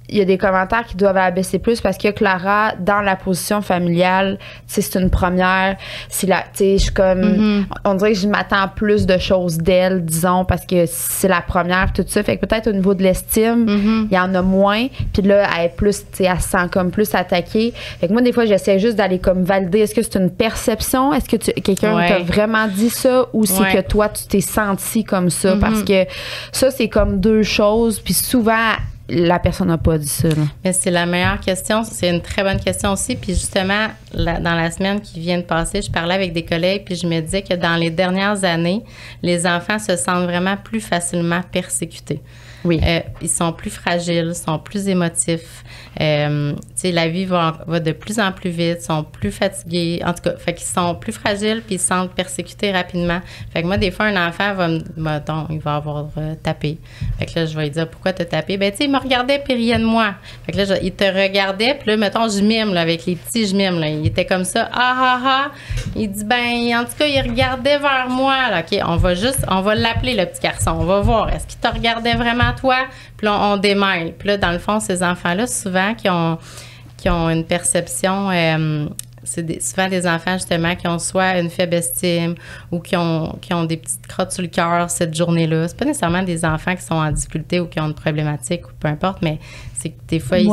Il y a des commentaires qui doivent abaisser plus parce que Clara, dans la position familiale, c'est une première. C'est la, tu sais, je suis comme, on dirait que je m'attends plus de choses d'elle, disons, parce que c'est la première, tout ça. Fait que peut-être au niveau de l'estime, il y en a moins. Puis là, elle est plus, tu sais, elle se sent comme plus attaquée. Fait que moi, des fois, j'essaie juste d'aller comme valider. Est-ce que c'est une perception? Est-ce que quelqu'un t'a vraiment dit ça? Ou c'est que toi, tu t'es senti comme ça? Parce que ça, c'est comme deux choses. Puis souvent, la personne n'a pas dit ça. Là. Mais c'est la meilleure question. C'est une très bonne question aussi. Puis justement, dans la semaine qui vient de passer, je parlais avec des collègues puis je me disais que dans les dernières années, les enfants se sentent vraiment plus facilement persécutés. Oui. Ils sont plus fragiles, sont plus émotifs. Tu sais, la vie va de plus en plus vite, sont plus fatigués. En tout cas, fait qu'ils sont plus fragiles puis ils se sentent persécutés rapidement. Fait que moi, des fois, un enfant il va avoir tapé. Fait que là, je vais lui dire, pourquoi t'as tapé? Ben, tu sais, il me regardait puis il riait de moi. Fait que là, il te regardait puis là, mettons, je mime, là, avec les petits, je mime, là. Il était comme ça, Il dit, ben, en tout cas, il regardait vers moi, là. OK, on va l'appeler, le petit garçon. On va voir. Est-ce qu'il te regardait vraiment toi? Puis là, on démêle. Puis là, dans le fond, ces enfants-là, souvent, qui ont une perception... c'est souvent des enfants, justement, qui ont soit une faible estime ou qui ont des petites crottes sur le cœur cette journée-là. C'est pas nécessairement des enfants qui sont en difficulté ou qui ont une problématique ou peu importe, mais c'est que des fois, ils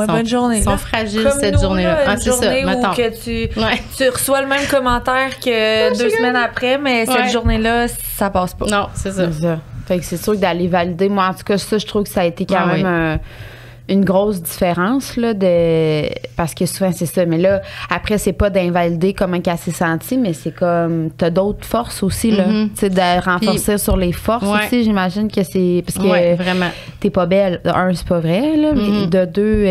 sont fragiles comme cette nous, journée-là. Là, c'est ça, mettons. Que tu reçois le même commentaire que 2 semaines après, mais cette journée-là, ça passe pas. Non, c'est ça. Fait que c'est sûr que d'aller valider, moi, en tout cas, ça, je trouve que ça a été quand même une grosse différence, là, parce que souvent, c'est ça. Mais là, après, c'est pas d'invalider comment qu'elle s'est sentie, mais c'est comme, t'as d'autres forces aussi, là. Tu sais, de renforcer sur les forces aussi, j'imagine que c'est, parce que vraiment. T'es pas belle. De un, c'est pas vrai, là, mais de deux,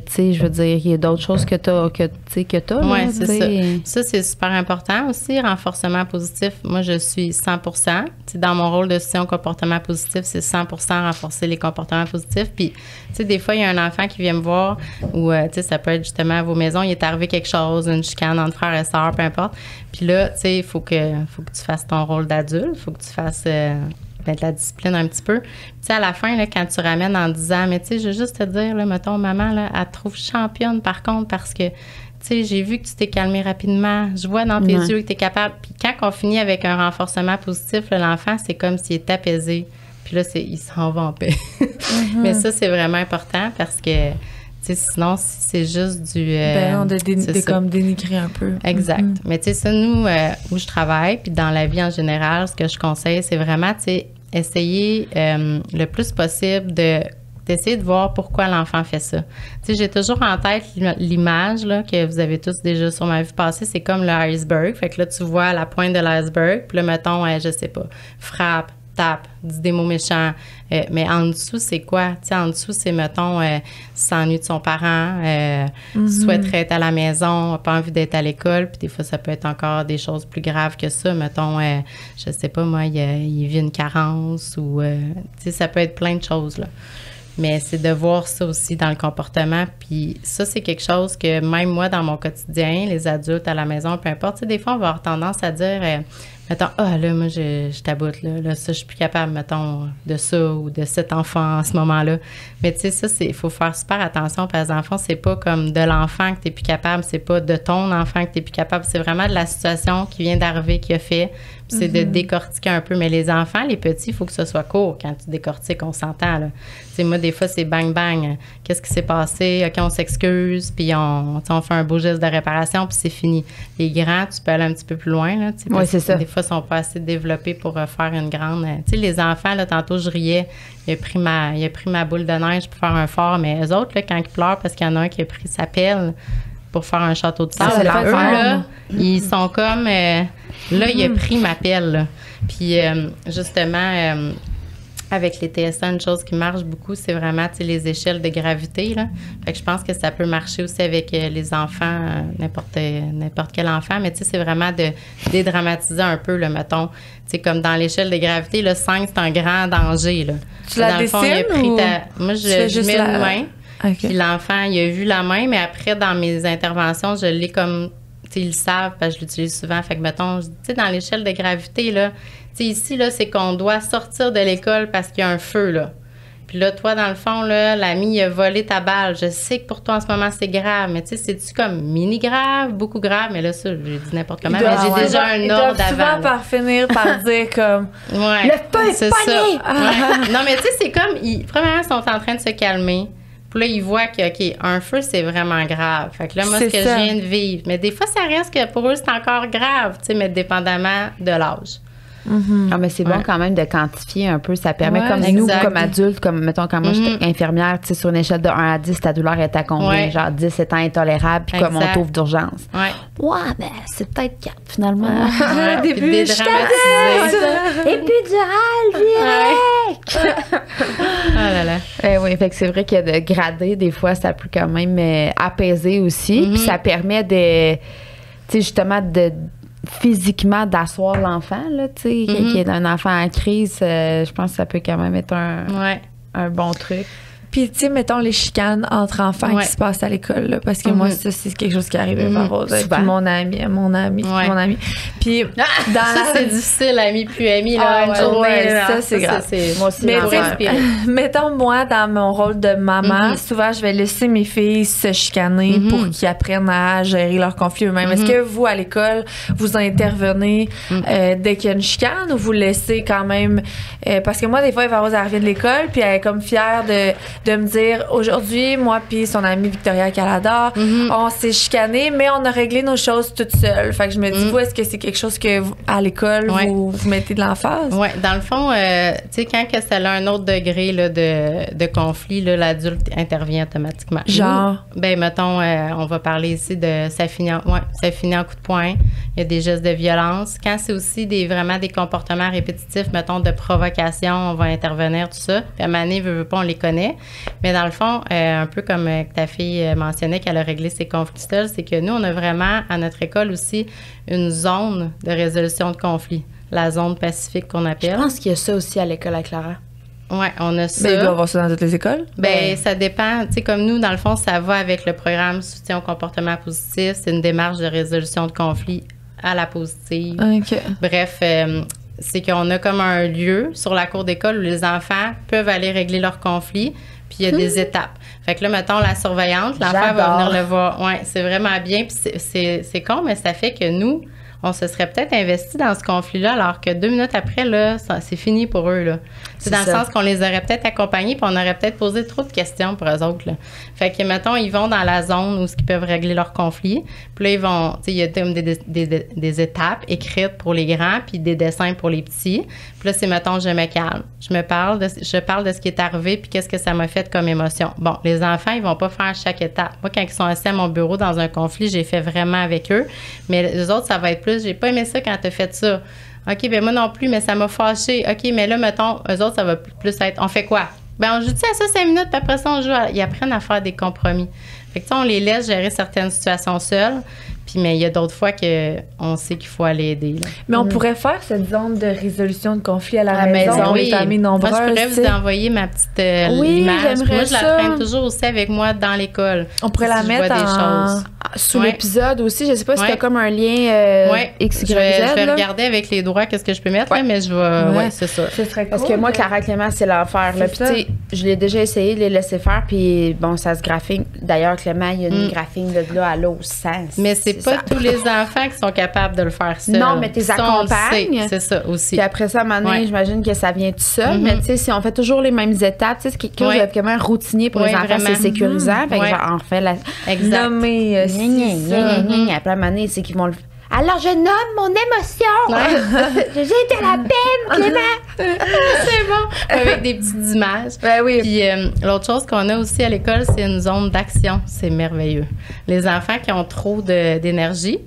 tu sais, je veux dire, il y a d'autres choses que t'as. Oui, c'est ça. Ça, c'est super important aussi, renforcement positif. Moi, je suis 100%. T'sais, dans mon rôle de soutien au comportement positif, c'est 100% renforcer les comportements positifs. Puis, tu sais, des fois, il y a un enfant qui vient me voir ou, tu sais, ça peut être justement à vos maisons, il est arrivé quelque chose, une chicane entre frères et sœurs, peu importe. Puis là, tu sais, il faut que tu fasses ton rôle d'adulte, il faut que tu fasses de la discipline un petit peu. Puis, tu sais, à la fin, là, quand tu ramènes en disant, mais tu sais, je veux juste te dire, là, mettons, maman, là, elle te trouve championne, par contre, parce que, tu sais, j'ai vu que tu t'es calmée rapidement. Je vois dans tes yeux que tu es capable. Puis quand on finit avec un renforcement positif, là, l'enfant, c'est comme s'il est apaisé. Puis là, il s'en va en paix. Mais ça, c'est vraiment important parce que, tu sais, sinon, si c'est juste du... comme dénigrer un peu. Exact. Mais tu sais, ça, nous, où je travaille, puis dans la vie en général, ce que je conseille, c'est vraiment, tu sais, essayer le plus possible d'essayer de voir pourquoi l'enfant fait ça. Tu sais, j'ai toujours en tête l'image là, que vous avez tous déjà sur ma vie passée, c'est comme l'iceberg. Fait que là, tu vois la pointe de l'iceberg, puis là, mettons, je sais pas, frappe, tape, dit des mots méchants. Mais en dessous, c'est quoi? Tu sais, en dessous, c'est, mettons, s'ennuie de son parent, souhaiterait être à la maison, pas envie d'être à l'école. Puis des fois, ça peut être encore des choses plus graves que ça. Mettons, je sais pas, moi, il vit une carence ou... tu sais, ça peut être plein de choses, là. Mais c'est de voir ça aussi dans le comportement. Puis ça, c'est quelque chose que même moi, dans mon quotidien, les adultes à la maison, peu importe, tu sais, des fois, on va avoir tendance à dire, mettons, là, moi, je taboute, là, ça, je suis plus capable, mettons, de ça ou de cet enfant en ce moment-là. Mais tu sais, ça, il faut faire super attention, parce que les enfants, c'est pas comme de l'enfant que t'es plus capable, c'est pas de ton enfant que t'es plus capable, c'est vraiment de la situation qui vient d'arriver, qui a fait, puis c'est de décortiquer un peu. Mais les enfants, les petits, il faut que ce soit court quand tu décortiques, on s'entend, là. Tu sais, moi, des fois, c'est bang, bang. Qu'est-ce qui s'est passé? OK, on s'excuse, puis on fait un beau geste de réparation, puis c'est fini. Les grands, tu peux aller un petit peu plus loin, là. Oui, c'est ça. Des fois, ils sont pas assez développés pour faire une grande... Tu sais, les enfants, là, tantôt, je riais, il a pris ma boule de neige pour faire un fort, mais eux autres, là, quand ils pleurent parce qu'il y en a un qui a pris sa pelle pour faire un château de sable, c'est eux, là, ils Mm-hmm. sont comme... là, il a pris ma pelle, là. Puis, justement... avec les TSA, une chose qui marche beaucoup, c'est vraiment, tu sais, les échelles de gravité, là. Fait que je pense que ça peut marcher aussi avec les enfants, n'importe quel enfant, mais tu sais, c'est vraiment de dédramatiser un peu, là, mettons. Tu sais, comme dans l'échelle de gravité, le 5, c'est un grand danger, là. Tu la dans le fond, il a dessines pris ou moi, tu fais je juste mets la- une main, OK. puis l'enfant, il a vu la main, mais après, dans mes interventions, je l'ai comme... Tu sais, ils le savent, parce que je l'utilise souvent. Fait que, mettons, tu sais, dans l'échelle de gravité, là, tu sais, ici, là, c'est qu'on doit sortir de l'école parce qu'il y a un feu, là. Puis là, toi, dans le fond, là, l'ami, il a volé ta balle. Je sais que pour toi, en ce moment, c'est grave. Mais tu sais, c'est-tu comme mini-grave, beaucoup grave? Mais là, ça, j'ai dit n'importe comment. Mais j'ai déjà un ordre souvent avant. par finir par dire comme Ouais, Le feu est c'est pogné! ça. Ouais. Non, mais tu sais, c'est comme, premièrement, ils sont en train de se calmer. Puis là, ils voient que, OK, un feu, c'est vraiment grave. Fait que là, moi, C'est ce que ça. je viens de vivre. Mais des fois, ça reste que pour eux, c'est encore grave, tu sais, mais dépendamment de l'âge. Ah, mais c'est bon Ouais. quand même de quantifier un peu. Ça permet, Ouais, comme nous, exact. comme adultes, comme mettons, quand moi j'étais infirmière, tu sais, sur une échelle de 1 à 10, ta douleur est à combien? Ouais. Genre 10 étant intolérable, puis comme on Exact. t'ouvre d'urgence. Ouais. Ouais, ben, c'est peut-être 4 finalement. Ouais, Au puis début, dédramatiser. Épidural, direct! Ah là là. Oui, fait que c'est vrai que de grader, des fois, ça peut quand même apaiser aussi. Puis ça permet de, tu sais, justement, de physiquement d'asseoir l'enfant, là, tu sais, qui est un enfant en crise, je pense que ça peut quand même être Ouais. un bon truc. Puis, tu sais, mettons les chicanes entre enfants Ouais. qui se passent à l'école, là, parce que moi, ça, c'est quelque chose qui arrive par Rose. Souvent. Puis mon ami. Ouais. Puis, dans Ça, c'est difficile, ami plus ami, là, Ah, une ouais, journée. ouais, là. ça, c'est grave. Moi aussi, Mais pour tu sais, respirer. mettons, moi, dans mon rôle de maman, souvent, je vais laisser mes filles se chicaner pour qu'ils apprennent à gérer leurs conflits eux-mêmes. Est-ce que vous, à l'école, vous intervenez dès qu'il y a une chicane ou vous laissez quand même... parce que moi, des fois, Eva Rose, elle revient de l'école puis elle est comme fière de me dire, aujourd'hui, moi puis son amie Victoria Calador, on s'est chicané, mais on a réglé nos choses toutes seules. Fait que je me dis, vous, est-ce que c'est quelque chose que, à l'école, Ouais. vous mettez de l'emphase? Oui, dans le fond, tu sais, quand que ça a un autre degré là, de conflit, là, l'adulte intervient automatiquement. Genre? Nous, ben, mettons, on va parler ici de ça finit en coup de poing. Il y a des gestes de violence. Quand c'est aussi vraiment des comportements répétitifs, mettons, de provocation, on va intervenir, tout ça. Puis à Mané, veut pas, on les connaît. Mais dans le fond, un peu comme ta fille mentionnait qu'elle a réglé ses conflits seuls, c'est que nous, on a vraiment, à notre école aussi, une zone de résolution de conflits. La zone pacifique qu'on Je appelle. pense qu'il y a ça aussi à l'école à Clara. Oui, on a ça. Ben, il doit y avoir ça dans toutes les écoles. Ben, ça dépend. Tu sais, comme nous, dans le fond, ça va avec le programme Soutien au comportement positif. C'est une démarche de résolution de conflits à la positive. OK. Bref, c'est qu'on a comme un lieu sur la cour d'école où les enfants peuvent aller régler leurs conflits. Puis il y a des étapes. Fait que là, mettons, la surveillante, l'enfant va J'adore. venir le voir. Oui, c'est vraiment bien. Puis c'est con, mais ça fait que nous, on se serait peut-être investi dans ce conflit-là, alors que 2 minutes après, là, c'est fini pour eux, là. C'est dans le sens qu'on les aurait peut-être accompagnés, puis on aurait peut-être posé trop de questions pour eux autres, là. Fait que, mettons, ils vont dans la zone où ils peuvent régler leurs conflits. Puis là, ils vont, tu sais, il y a comme des étapes écrites pour les grands, puis des dessins pour les petits. Puis là, c'est, mettons, je me calme. Je parle de ce qui est arrivé, puis qu'est-ce que ça m'a fait comme émotion. Bon, les enfants, ils vont pas faire chaque étape. Moi, quand ils sont assis à mon bureau dans un conflit, j'ai fait vraiment avec eux. Mais les autres, ça va être plus, j'ai pas aimé ça quand t'as fait ça. OK, ben moi non plus, mais ça m'a fâché. OK, mais là, mettons, eux autres, ça va plus être, on fait quoi? Ben, on joue à ça 5 minutes, puis après ça, ils apprennent à faire des compromis. Fait que, tu sais, on les laisse gérer certaines situations seules. Puis, mais il y a d'autres fois qu'on sait qu'il faut aller aider, là. Mais on pourrait faire cette zone de résolution de conflit à la À la maison, maison, les familles nombreuses. Moi, je pourrais tu vous sais. envoyer ma petite Oui, image. j'aimerais Moi, je la ça. traîne toujours aussi avec moi dans l'école. On pourrait Si la je mettre vois des en... choses. sous l'épisode aussi. Je sais pas si t'as comme un lien X, Y, Z. Je vais regarder avec les droits qu'est-ce que je peux mettre, là, mais je vais... Ouais, c'est ça. Ce serait Parce cool, que moi, Clara Clément, c'est l'enfer. Puis, tu sais, je l'ai déjà essayé de les laisser faire, puis bon, ça se graphine. D'ailleurs, Clément, il y a une graphine de là à l'eau sens. Mais c'est pas tous les enfants qui sont capables de le faire seuls. Non, mais t'es accompagnes. C'est ça aussi. Puis après ça, à un moment donné, j'imagine que ça vient tout seul. Mais tu sais, si on fait toujours les mêmes étapes, tu sais, c'est quelque chose de vraiment routinier pour les enfants, c'est sécurisant. Fait que genre, on refait la... Exact. Nommer, après à un moment donné, c'est qu'ils vont le... Alors, je nomme mon émotion. J'ai de la peine, Clément. C'est bon. Avec des petites images. Ben oui. Puis l'autre chose qu'on a aussi à l'école, c'est une zone d'action. C'est merveilleux. Les enfants qui ont trop d'énergie,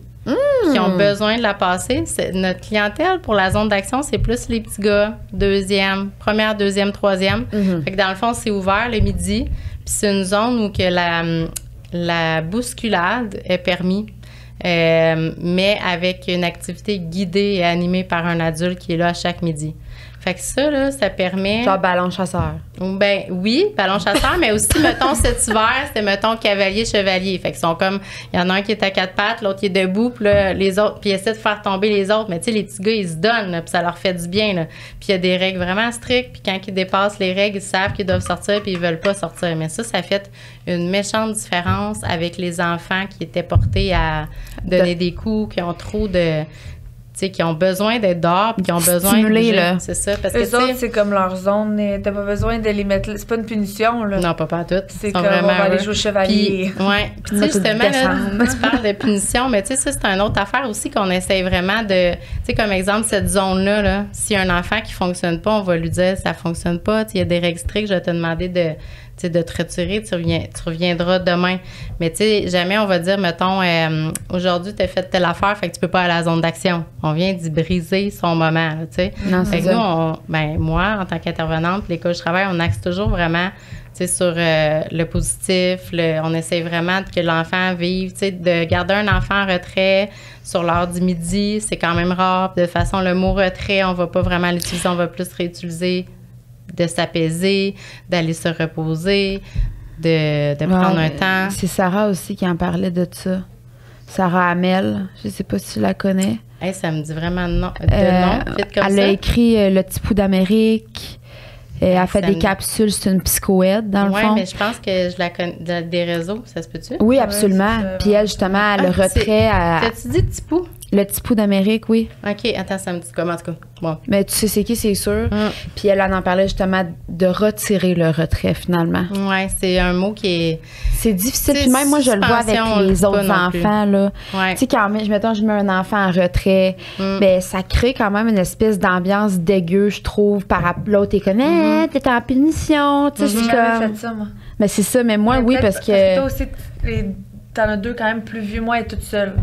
qui ont besoin de la passer, notre clientèle pour la zone d'action, c'est plus les petits gars, première, deuxième, troisième. Fait que dans le fond, c'est ouvert le midi. Puis c'est une zone où que la bousculade est permise. Mais avec une activité guidée et animée par un adulte qui est là à chaque midi. Fait que ça, là, ça permet... Genre ballon chasseur. Ben oui, ballon chasseur, mais aussi, mettons, cet hiver, c'était, mettons, cavalier-chevalier. Fait qu'ils sont comme... Il y en a un qui est à 4 pattes, l'autre qui est debout, puis là, les autres... Puis ils essaient de faire tomber les autres. Mais tu sais, les petits gars, ils se donnent, là, puis ça leur fait du bien, là. Puis il y a des règles vraiment strictes, puis quand ils dépassent les règles, ils savent qu'ils doivent sortir, puis ils veulent pas sortir. Mais ça fait une méchante différence avec les enfants qui étaient portés à donner des coups, qui ont trop de... qui ont besoin d'être dehors, puis qui ont besoin de bouger. Là. C'est ça. Parce que, autres, c'est comme leur zone. T'as pas besoin de les mettre... C'est pas une punition, là. Non, pas tout. C'est comme on va aller jouer au chevalier. Puis, tu sais, justement, là, tu parles de punition, mais tu sais, ça, c'est une autre affaire aussi qu'on essaye vraiment de... Tu sais, comme exemple, cette zone-là, là, s'il y a un enfant qui fonctionne pas, on va lui dire, ça fonctionne pas. Il y a des règles strictes, je vais te demander de te retirer, tu reviendras demain. Mais tu sais, jamais on va dire, mettons, aujourd'hui, tu as fait telle affaire, fait que tu peux pas aller à la zone d'action. On vient d'y briser son moment, tu sais. Fait que nous, moi, en tant qu'intervenante, l'école où je travaille, on axe toujours vraiment, tu sais, sur le positif. On essaie vraiment que l'enfant vive, tu sais, de garder un enfant en retrait sur l'heure du midi, c'est quand même rare. De toute façon, le mot retrait, on va pas vraiment l'utiliser, on va plus réutiliser de s'apaiser, d'aller se reposer, de prendre un temps. C'est Sarah aussi qui en parlait de ça. Sarah Hamel, je sais pas si tu la connais. Hey, ça me dit vraiment nom. Elle a écrit Le Petit Pou d'Amérique. Elle a fait des capsules, c'est une psychoède, dans le fond. Oui, mais je pense que je la connais des réseaux, ça se peut-tu? Oui, absolument. Puis elle, justement, le retrait... T'as-tu dit Petit Pou? Le Petit Pou d'Amérique, oui. OK, attends, ça me dit comment, en tout cas? Bon. Mais tu sais c'est qui, c'est sûr. Puis elle en parlait justement de retirer le retrait, finalement. Oui, c'est un mot qui est... C'est difficile. Puis même moi, je le vois avec les autres enfants, là. Ouais. Tu sais, quand je mets un enfant en retrait, ben ça crée quand même une espèce d'ambiance dégueu, je trouve, par rapport à l'autre. T'es comme, t'es en punition. Tu sais, je suis comme... fait ça, moi. Mais c'est ça, mais moi, oui, parce que... toi aussi, t'en as deux quand même plus vieux. Moi, elle est toute seule.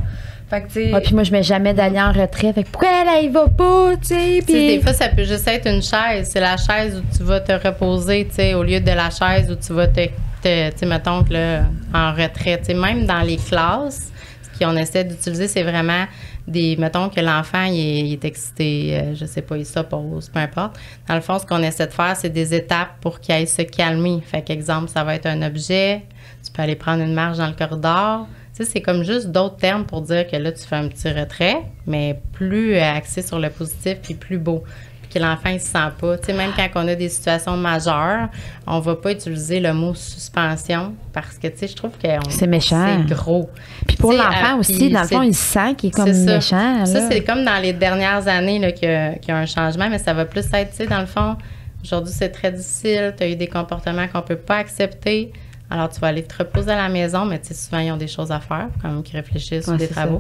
Fait que, tu sais... puis moi, je mets jamais d'aller en retrait. Fait que pourquoi elle va pas, tu sais? Puis... Des fois, ça peut juste être une chaise. C'est la chaise où tu vas te reposer, tu sais, au lieu de la chaise où tu vas tu sais, mettons que là, en retrait. Tu sais, même dans les classes, ce qu'on essaie d'utiliser, c'est vraiment mettons que l'enfant, il est excité, je sais pas, il s'oppose, peu importe. Dans le fond, ce qu'on essaie de faire, c'est des étapes pour qu'il aille se calmer. Fait qu'exemple, ça va être un objet. Tu peux aller prendre une marche dans le corridor. Tu sais, c'est comme juste d'autres termes pour dire que là, tu fais un petit retrait, mais plus axé sur le positif puis plus beau. Puis que l'enfant, il se sent pas. Tu sais, même quand on a des situations majeures, on va pas utiliser le mot suspension parce que, tu sais, je trouve que c'est méchant. C'est gros. Puis pour l'enfant aussi, dans le fond, il sent qu'il est comme méchant. Là. Ça, c'est comme dans les dernières années là, qu'il y a un changement, mais ça va plus être, tu sais, dans le fond, aujourd'hui, c'est très difficile. Tu as eu des comportements qu'on peut pas accepter. Alors, tu vas aller te reposer à la maison, mais tu sais, souvent, ils ont des choses à faire, quand même, qui réfléchissent sur des travaux.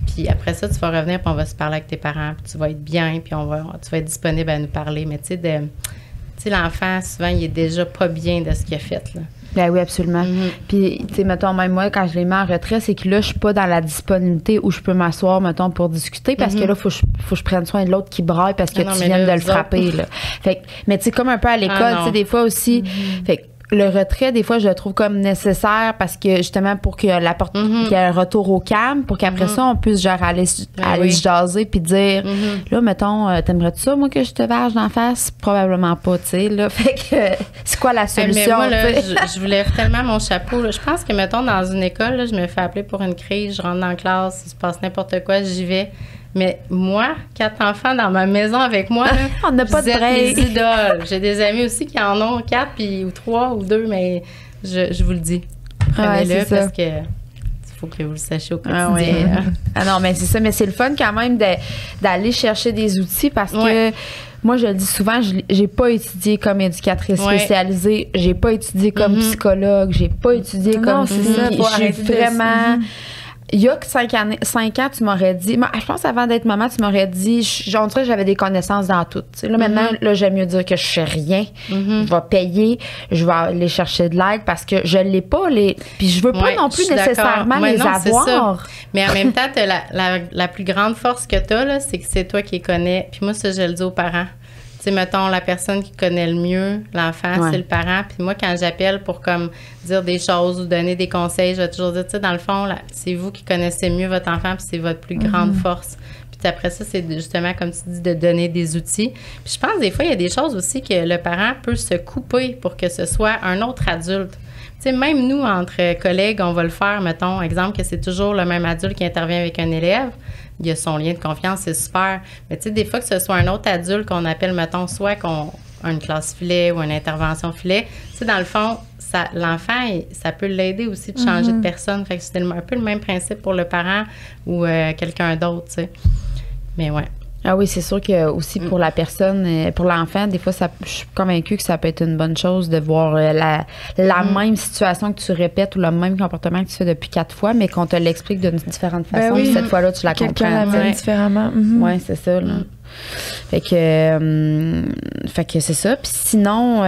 Puis après ça, tu vas revenir, puis on va se parler avec tes parents, puis tu vas être bien, puis tu vas être disponible à nous parler. Mais tu sais, l'enfant, souvent, il est déjà pas bien de ce qu'il a fait, là. Ben oui, absolument. Puis, tu sais, mettons, même moi, quand je les mets en retrait, c'est que là, je suis pas dans la disponibilité où je peux m'asseoir, mettons, pour discuter, parce que là, faut que je prenne soin de l'autre qui braille parce que tu viens de le frapper, là. Fait que, mais tu sais, comme un peu à l'école, tu sais, des fois aussi, fait que le retrait, des fois, je le trouve comme nécessaire parce que justement, pour que qu'il y ait un retour au calme, pour qu'après ça, on puisse genre aller se jaser puis dire, là, mettons, t'aimerais-tu ça, moi, que je te vache d'en face? Probablement pas, tu sais, là. Fait que c'est quoi la solution? Mais moi, là, je voulais tellement mon chapeau. Là. Je pense que, mettons, dans une école, là, je me fais appeler pour une crise, je rentre dans la classe, il se passe n'importe quoi, j'y vais. Mais moi, 4 enfants dans ma maison avec moi, là, on n'a pas de break. Mes idoles. J'ai des amis aussi qui en ont 4 ou 3 ou 2, mais je vous le dis. Prenez-le parce que il faut que vous le sachiez au quotidien. Ah non, mais c'est ça. Mais c'est le fun quand même d'aller chercher des outils parce que moi, je le dis souvent, j'ai pas étudié comme éducatrice spécialisée, j'ai pas étudié comme psychologue, j'ai pas étudié comme... c'est ça, pour j'ai vraiment... Il y a que 5 ans, tu m'aurais dit... Je pense avant d'être maman, tu m'aurais dit... On dirait que j'avais des connaissances dans tout. Là, maintenant, là, j'aime mieux dire que je fais rien. Je vais payer, je vais aller chercher de l'aide parce que je l'ai pas. Puis je veux pas non plus nécessairement les avoir. Mais en même temps, la plus grande force que tu as, c'est que c'est toi qui les connais. Puis moi, ça, je le dis aux parents. Tu sais, mettons, la personne qui connaît le mieux l'enfant, c'est le parent. Puis moi, quand j'appelle pour comme dire des choses ou donner des conseils, je vais toujours dire, tu sais, dans le fond, là, c'est vous qui connaissez mieux votre enfant, puis c'est votre plus grande force. Puis après ça, c'est justement, comme tu dis, de donner des outils. Puis je pense, des fois, il y a des choses aussi que le parent peut se couper pour que ce soit un autre adulte. Tu sais, même nous, entre collègues, on va le faire, mettons, exemple, que c'est toujours le même adulte qui intervient avec un élève. Il y a son lien de confiance, c'est super. Mais tu sais, des fois que ce soit un autre adulte qu'on appelle, mettons, soit une classe filet ou une intervention filet, tu sais, dans le fond, l'enfant, ça peut l'aider aussi de changer de personne. Fait que c'est un peu le même principe pour le parent ou quelqu'un d'autre, tu sais. Mais ouais. Ah oui, c'est sûr que aussi pour la personne, pour l'enfant, des fois, je suis convaincue que ça peut être une bonne chose de voir la même situation que tu répètes ou le même comportement que tu fais depuis 4 fois, mais qu'on te l'explique d'une différente façon. Puis cette fois-là, tu la comprends. Quelqu'un l'amène différemment. Oui, c'est ça, là. Fait que c'est ça. Puis sinon,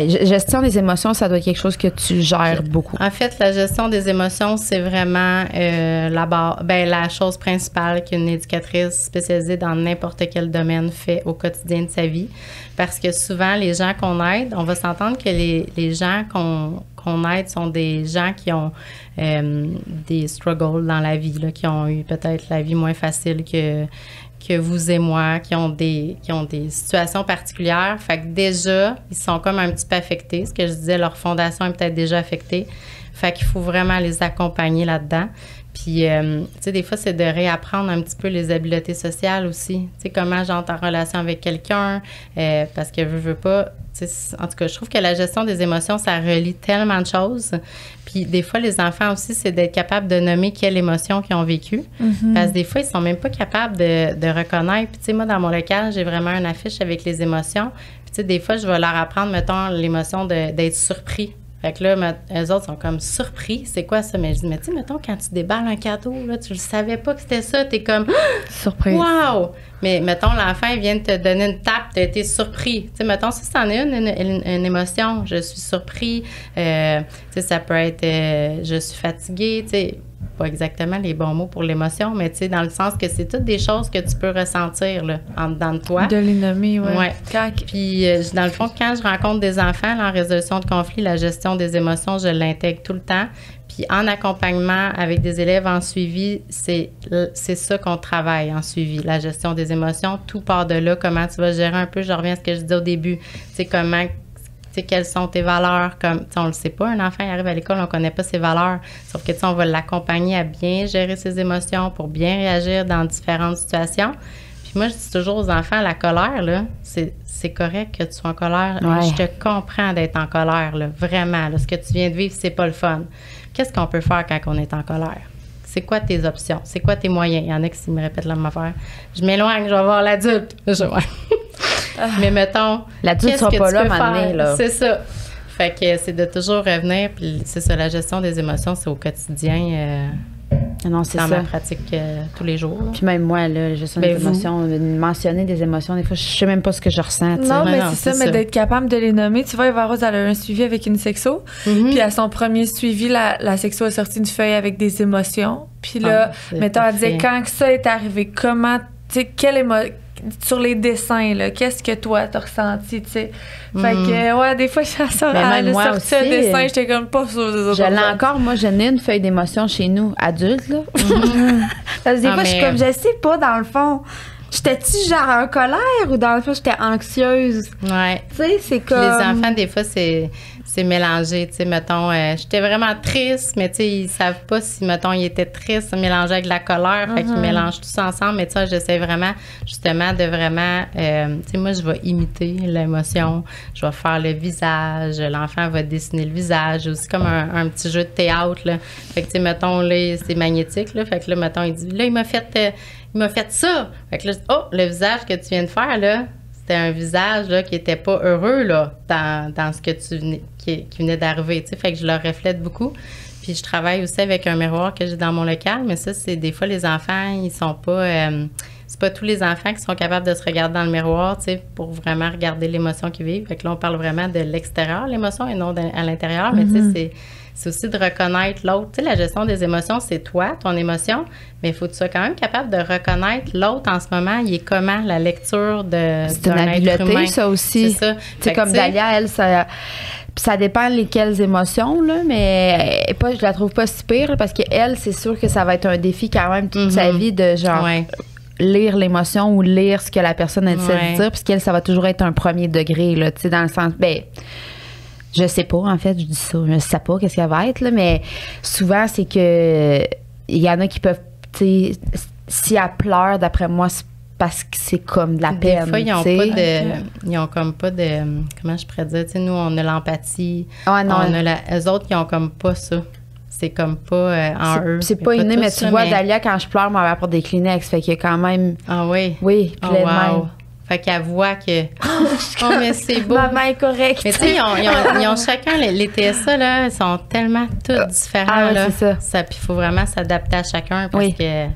gestion des émotions, ça doit être quelque chose que tu gères beaucoup. En fait, la gestion des émotions, c'est vraiment la chose principale qu'une éducatrice spécialisée dans n'importe quel domaine fait au quotidien de sa vie. Parce que souvent, les gens qu'on aide, on va s'entendre que les gens qu'on aide sont des gens qui ont des struggles dans la vie, là, qui ont eu peut-être la vie moins facile que vous et moi, qui ont des situations particulières. Fait que déjà, ils sont comme un petit peu affectés. Ce que je disais, leur fondation est peut-être déjà affectée. Fait qu'il faut vraiment les accompagner là-dedans. Puis, tu sais, des fois, c'est de réapprendre un petit peu les habiletés sociales aussi. Tu sais, comment j'entre en relation avec quelqu'un, parce que veux pas... En tout cas, je trouve que la gestion des émotions, ça relie tellement de choses. Puis des fois, les enfants aussi, c'est d'être capable de nommer quelle émotion qu'ils ont vécue. Parce que des fois, ils sont même pas capables de reconnaître. Puis tu sais, moi, dans mon local, j'ai vraiment une affiche avec les émotions. Puis tu sais, des fois, je vais leur apprendre, mettons, l'émotion d'être surpris. Fait que là, eux autres sont comme surpris. C'est quoi ça? Mais je dis, mais tu sais, mettons, quand tu déballes un cadeau, là, tu le savais pas que c'était ça. T'es comme, surprise. Wow! Mais mettons, l'enfant, il vient de te donner une tape, t'as été surpris. Tu sais, mettons, si c'en est une émotion, je suis surpris. Tu sais, ça peut être, je suis fatiguée, tu sais. Pas exactement les bons mots pour l'émotion, mais tu sais, dans le sens que c'est toutes des choses que tu peux ressentir, là, en dedans de toi. De les nommer, oui. Ouais. Puis, dans le fond, quand je rencontre des enfants, là, en résolution de conflits, la gestion des émotions, je l'intègre tout le temps. Puis, en accompagnement avec des élèves en suivi, c'est ça qu'on travaille en suivi, la gestion des émotions. Tout part de là, comment tu vas gérer un peu, je reviens à ce que je disais au début, tu sais, comment... Tu sais, quelles sont tes valeurs? Comme, on le sait pas, un enfant il arrive à l'école, on connaît pas ses valeurs. Sauf que, on va l'accompagner à bien gérer ses émotions pour bien réagir dans différentes situations. Puis moi, je dis toujours aux enfants, la colère, là, c'est correct que tu sois en colère. Ouais. Je te comprends d'être en colère, là, vraiment. Là, ce que tu viens de vivre, c'est pas le fun. Qu'est-ce qu'on peut faire quand on est en colère? C'est quoi tes options? C'est quoi tes moyens? Il y en a qui me répètent la même affaire. Je m'éloigne, je vais voir l'adulte. Mais mettons, l'adulte qu'est-ce sera que pas tu là peux maintenant, faire? là. C'est ça. Fait que c'est de toujours revenir. Puis c'est ça, la gestion des émotions, c'est au quotidien. Non, c'est dans ça. ma pratique tous les jours. Là. Puis même moi, là, la gestion des émotions, mentionner des émotions, des fois, je sais même pas ce que je ressens. T'sais. Non, mais c'est ça, mais d'être capable de les nommer. Tu vois, Eva Rose, elle a un suivi avec une sexo. Puis à son premier suivi, la sexo a sorti une feuille avec des émotions. Puis là, mettons, elle disait, quand ça est arrivé, comment, tu sais, sur les dessins, là, qu'est-ce que toi, t'as ressenti, tu sais. Fait que, ouais, des fois, ça sort, elle a sorti un dessin, j'étais comme pas sûre des autres. Je l'ai encore, moi, je n'ai une feuille d'émotion chez nous, adulte, là. Parce que des fois, je suis comme, je sais pas, dans le fond. J'étais-tu genre en colère ou dans le fond, j'étais anxieuse? Ouais. Tu sais, c'est comme. Les enfants, des fois, c'est mélangé. Tu sais, mettons, j'étais vraiment triste, mais tu sais, ils savent pas si, mettons, ils étaient tristes, mélangés avec de la colère. Fait qu'ils mélangent tout ça ensemble. Mais tu sais, j'essaie vraiment, justement, de vraiment. Tu sais, moi, je vais imiter l'émotion. Je vais faire le visage. L'enfant va dessiner le visage. Aussi comme un petit jeu de théâtre, là. Fait que, tu sais, mettons, là, c'est magnétique, là. Fait que là, mettons, il dit, là, il m'a fait ça. Fait que là, oh, le visage que tu viens de faire, là, c'était un visage là, qui était pas heureux là, dans ce que qui venait d'arriver. Tu sais, fait que je le reflète beaucoup. Puis je travaille aussi avec un miroir que j'ai dans mon local, mais ça, c'est des fois les enfants, ils sont pas. C'est pas tous les enfants qui sont capables de se regarder dans le miroir, tu sais, pour vraiment regarder l'émotion qu'ils vivent. Fait que là, on parle vraiment de l'extérieur, l'émotion, et non à l'intérieur. Mais tu sais, c'est aussi de reconnaître l'autre. Tu sais, la gestion des émotions, c'est toi, ton émotion, mais il faut que tu sois quand même capable de reconnaître l'autre en ce moment. Il est comment, la lecture d'un être humain. C'est une habileté, ça aussi. C'est ça. C'est comme Dalia, elle, ça dépend lesquelles émotions, là, mais je la trouve pas si pire, là, parce qu'elle, c'est sûr que ça va être un défi quand même toute sa vie de genre... Ouais. Lire l'émotion ou lire ce que la personne essaie de dire, puisqu'elle, ça va toujours être un premier degré, là, tu sais, dans le sens... je sais pas, en fait, je dis ça, je sais pas qu'est-ce qu'elle va être, là, mais souvent, c'est que il y en a qui peuvent, tu sais, si elle pleure, d'après moi, c'est parce que c'est comme de la peine. Des fois, ils ont comme pas de, comment je pourrais dire, tu sais, nous, on a l'empathie, eux autres, ils ont comme pas ça. C'est comme pas en eux. C'est pas inné, mais tu vois, Dalia, quand je pleure, m'avait apporté des Kleenex, fait qu'il y a quand même... Ah oui? Oui, puis même. Fait qu'elle voit que... Oh, mais c'est beau. Maman est correcte. Mais tu sais, ils ont chacun... Les TSA, là, ils sont tellement tous différents. Ah, là. c'est ça. Puis il faut vraiment s'adapter à chacun parce que...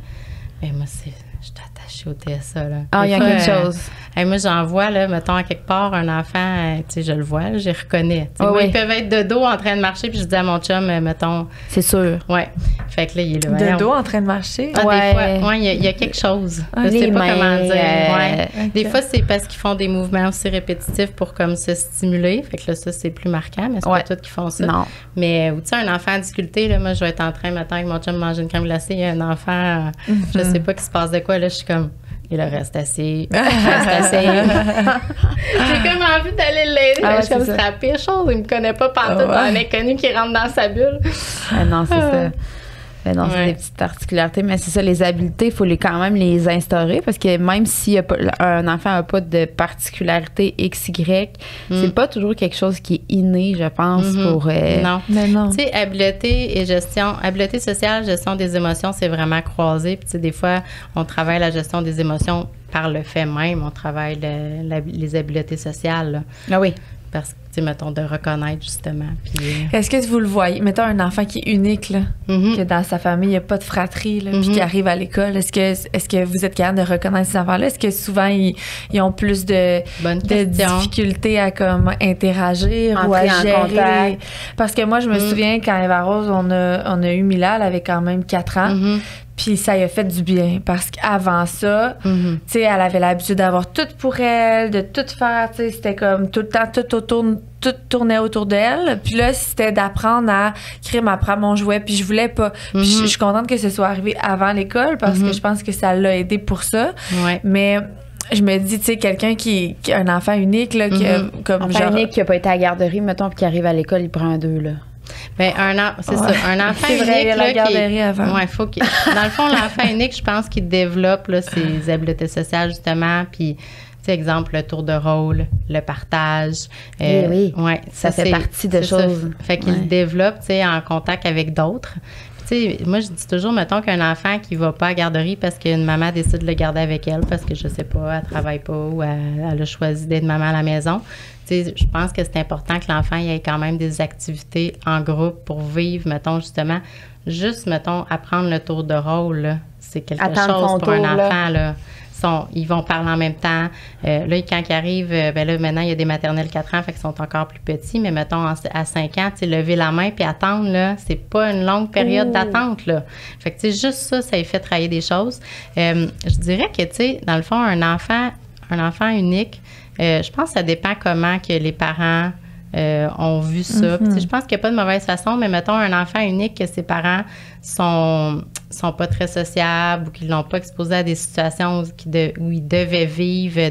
Mais moi, je suis attachée au TSA, là. Ah, il y a quelque chose. Moi, j'en vois, là, mettons, à quelque part, un enfant, tu sais, je le vois, là, je les reconnais. Moi, ils peuvent être de dos en train de marcher, puis je dis à mon chum, mettons... C'est sûr. Ouais. Fait que là, il est là. De dos en train de marcher? Ah, des fois, il y a quelque chose. Je sais pas comment dire. Okay. Des fois, c'est parce qu'ils font des mouvements aussi répétitifs pour comme se stimuler. Fait que là, ça, c'est plus marquant, mais c'est pas tous qui font ça. Non. Mais, tu sais, un enfant en difficulté, là, moi, je vais être en train, mettons, avec mon chum, manger une crème glacée, il y a un enfant, je sais pas qui se passe de quoi, là, je suis comme... Il reste assis. J'ai comme envie d'aller l'aider. Je suis comme, c'est la pire chose. Il me connaît pas pantoute, un inconnu qui rentre dans sa bulle. Non, c'est ça. Ben non, c'est des petites particularités, mais c'est ça, les habiletés, il faut quand même les instaurer parce que même si un enfant n'a pas de particularité XY, c'est pas toujours quelque chose qui est inné, je pense, pour... Non. Mais non. Tu sais, habileté sociale, gestion des émotions, c'est vraiment croisé. Puis tu sais, des fois, on travaille la gestion des émotions par le fait même, on travaille les habiletés sociales. Là. Ah oui. Parce que, tu sais, mettons, de reconnaître, justement. Puis, est-ce que vous le voyez? Mettons un enfant qui est unique, là, que dans sa famille, il n'y a pas de fratrie, là, puis qui arrive à l'école. Est-ce que vous êtes capable de reconnaître ces enfants-là? Est-ce que souvent, ils ont plus de difficultés à comme interagir ou à gérer? Parce que moi, je me souviens, quand Eva Rose, on a eu Mila, elle avait quand même 4 ans. Puis ça lui a fait du bien parce qu'avant ça, tu sais, elle avait l'habitude d'avoir tout pour elle, de tout faire, tu sais, c'était comme tout le temps, tout tournait autour d'elle. Puis là, c'était d'apprendre à m'apprendre mon jouet, puis je voulais pas. Puis je suis contente que ce soit arrivé avant l'école parce que je pense que ça l'a aidé pour ça. Ouais. Mais je me dis, tu sais, quelqu'un qui a un enfant unique, là, qui a, comme enfant unique qui a pas été à la garderie, mettons, puis qui arrive à l'école, il prend un 2, là. Ben c'est ça, un enfant unique vrai, la garderie avant. Ouais, faut qu'il dans le fond l'enfant unique, je pense qu'il développe là, ses habiletés sociales justement, puis tu sais, exemple le tour de rôle, le partage. Oui. Ouais, ça fait partie de choses. Ça. Fait qu'il développe, tu sais, en contact avec d'autres. Tu sais, moi, je dis toujours, mettons qu'un enfant qui va pas à la garderie parce qu'une maman décide de le garder avec elle parce que, je sais pas, elle travaille pas ou elle a choisi d'être maman à la maison. Tu sais, je pense que c'est important que l'enfant ait quand même des activités en groupe pour vivre, mettons, justement, apprendre le tour de rôle, là. C'est quelque chose pour un enfant, là. ils vont parler en même temps. Là, quand ils arrivent, ben là, maintenant, il y a des maternelles 4 ans, fait qu'ils sont encore plus petits, mais mettons, à 5 ans, tu sais, lever la main puis attendre, là, c'est pas une longue période d'attente, là. Fait que, tu sais, juste ça y fait travailler des choses. Je dirais que, tu sais, dans le fond, un enfant unique, je pense que ça dépend comment que les parents ont vu ça. Puis, je pense qu'il n'y a pas de mauvaise façon, mais mettons un enfant unique que ses parents sont pas très sociables ou qu'ils l'ont pas exposé à des situations où ils devaient vivre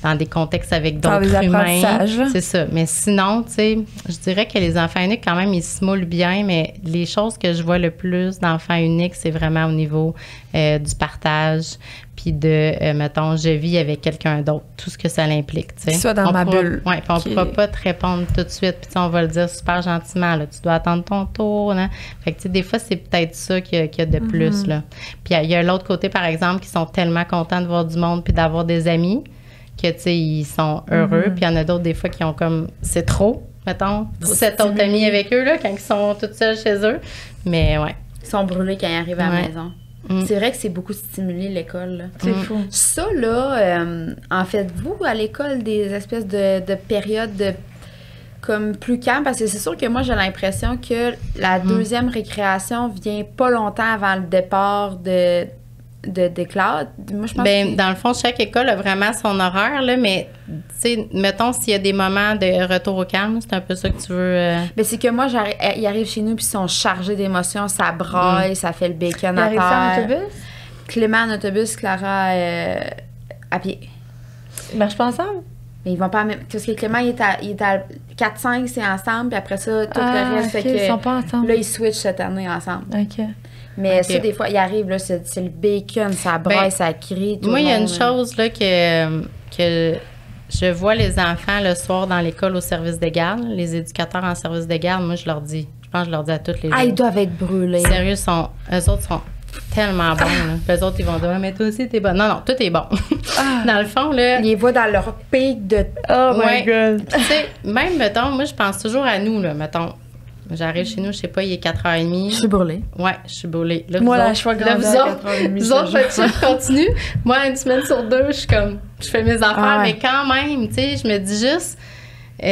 dans des contextes avec d'autres humains. C'est ça. Mais sinon, tu sais, je dirais que les enfants uniques, quand même, ils se moulent bien, mais les choses que je vois le plus d'enfants uniques, c'est vraiment au niveau du partage, puis de, mettons, je vis avec quelqu'un d'autre, tout ce que ça l'implique, tu sais. Soit dans ma bulle. Oui, puis on ne pourra pas te répondre tout de suite, puis on va le dire super gentiment, là, tu dois attendre ton tour, là. Fait que, tu sais, des fois, c'est peut-être ça qu'il y a de plus, là. Puis il y a l'autre côté, par exemple, qui sont tellement contents de voir du monde puis d'avoir des amis que, tu sais, ils sont heureux, puis il y en a d'autres, des fois, qui ont comme, c'est trop, mettons, 17 autres amis avec eux, là, quand ils sont toutes seuls chez eux, mais ouais. Ils sont brûlés quand ils arrivent à la maison. C'est vrai que c'est beaucoup stimulé, l'école, là. C'est fou. Ça, là, en faites-vous à l'école des espèces de périodes comme plus calmes? Parce que c'est sûr que moi, j'ai l'impression que la deuxième récréation vient pas longtemps avant le départ des classes. Moi, je pense dans le fond, chaque école a vraiment son horaire, là, mais, tu sais, mettons, s'il y a des moments de retour au calme, c'est un peu ça que tu veux... Mais c'est que moi, ils arrivent chez nous puis ils sont chargés d'émotions, ça braille, ça fait le bacon à terre. Ils arrivent en autobus? Clément en autobus, Clara à pied. Ils marchent pas ensemble? Mais ils vont pas même... Parce que Clément, il est à 4-5, c'est ensemble, puis après ça, tout le reste, fait que... Ils sont pas ensemble. Là, ils switchent cette année ensemble. OK. Mais ça, des fois, il arrive, là, c'est le bacon, ça braille, ça crie, tout. Moi, il y a une chose, là, que je vois les enfants le soir dans l'école au service de garde, les éducateurs en service de garde, moi, je pense que je leur dis à toutes les jours. Ils doivent être brûlés. Sérieux, eux autres sont tellement bons, là. Puis eux autres, ils vont dire, mais toi aussi, t'es bonne. Non, tout est bon. Dans le fond, là... Ils les voient dans leur pic de... Oh my God! Tu sais, même, mettons, moi, je pense toujours à nous, là, mettons. J'arrive chez nous, je sais pas, il est 4h30. Je suis brûlée. Ouais, je suis brûlée. Là, moi, la choix grande à 4h30. Vous autres, votre chiffre continue. Moi, une semaine sur deux, je fais mes affaires, mais quand même, tu sais, je me dis juste, tu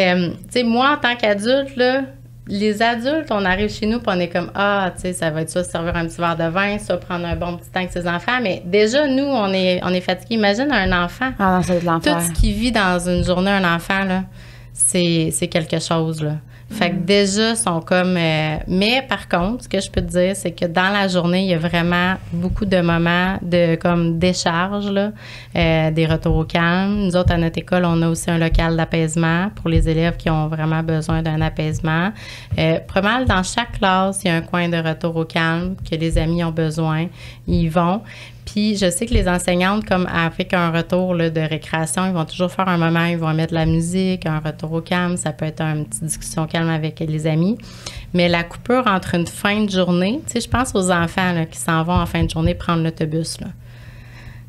sais, moi, en tant qu'adulte, là, les adultes, on arrive chez nous, puis on est comme, tu sais, ça va être ça, servir un petit verre de vin, ça, prendre un bon petit temps avec ses enfants. Mais déjà, nous, on est fatigués. Imagine un enfant. Ah non, c'est de l'enfer. Tout ce qu'il vit dans une journée, un enfant, là, c'est quelque chose, là. Fait que déjà, sont comme... mais par contre, ce que je peux te dire, c'est que dans la journée, il y a vraiment beaucoup de moments de comme décharge, là, des retours au calme. Nous autres, à notre école, on a aussi un local d'apaisement pour les élèves qui ont vraiment besoin d'un apaisement. Pas mal dans chaque classe, il y a un coin de retour au calme que les amis ont besoin. Ils y vont. Puis, je sais que les enseignantes, comme avec un retour là, de récréation, ils vont toujours faire un moment, ils vont mettre de la musique, un retour au calme, ça peut être une petite discussion calme avec les amis. Mais la coupure entre une fin de journée, tu sais, je pense aux enfants là, qui s'en vont en fin de journée prendre l'autobus, là.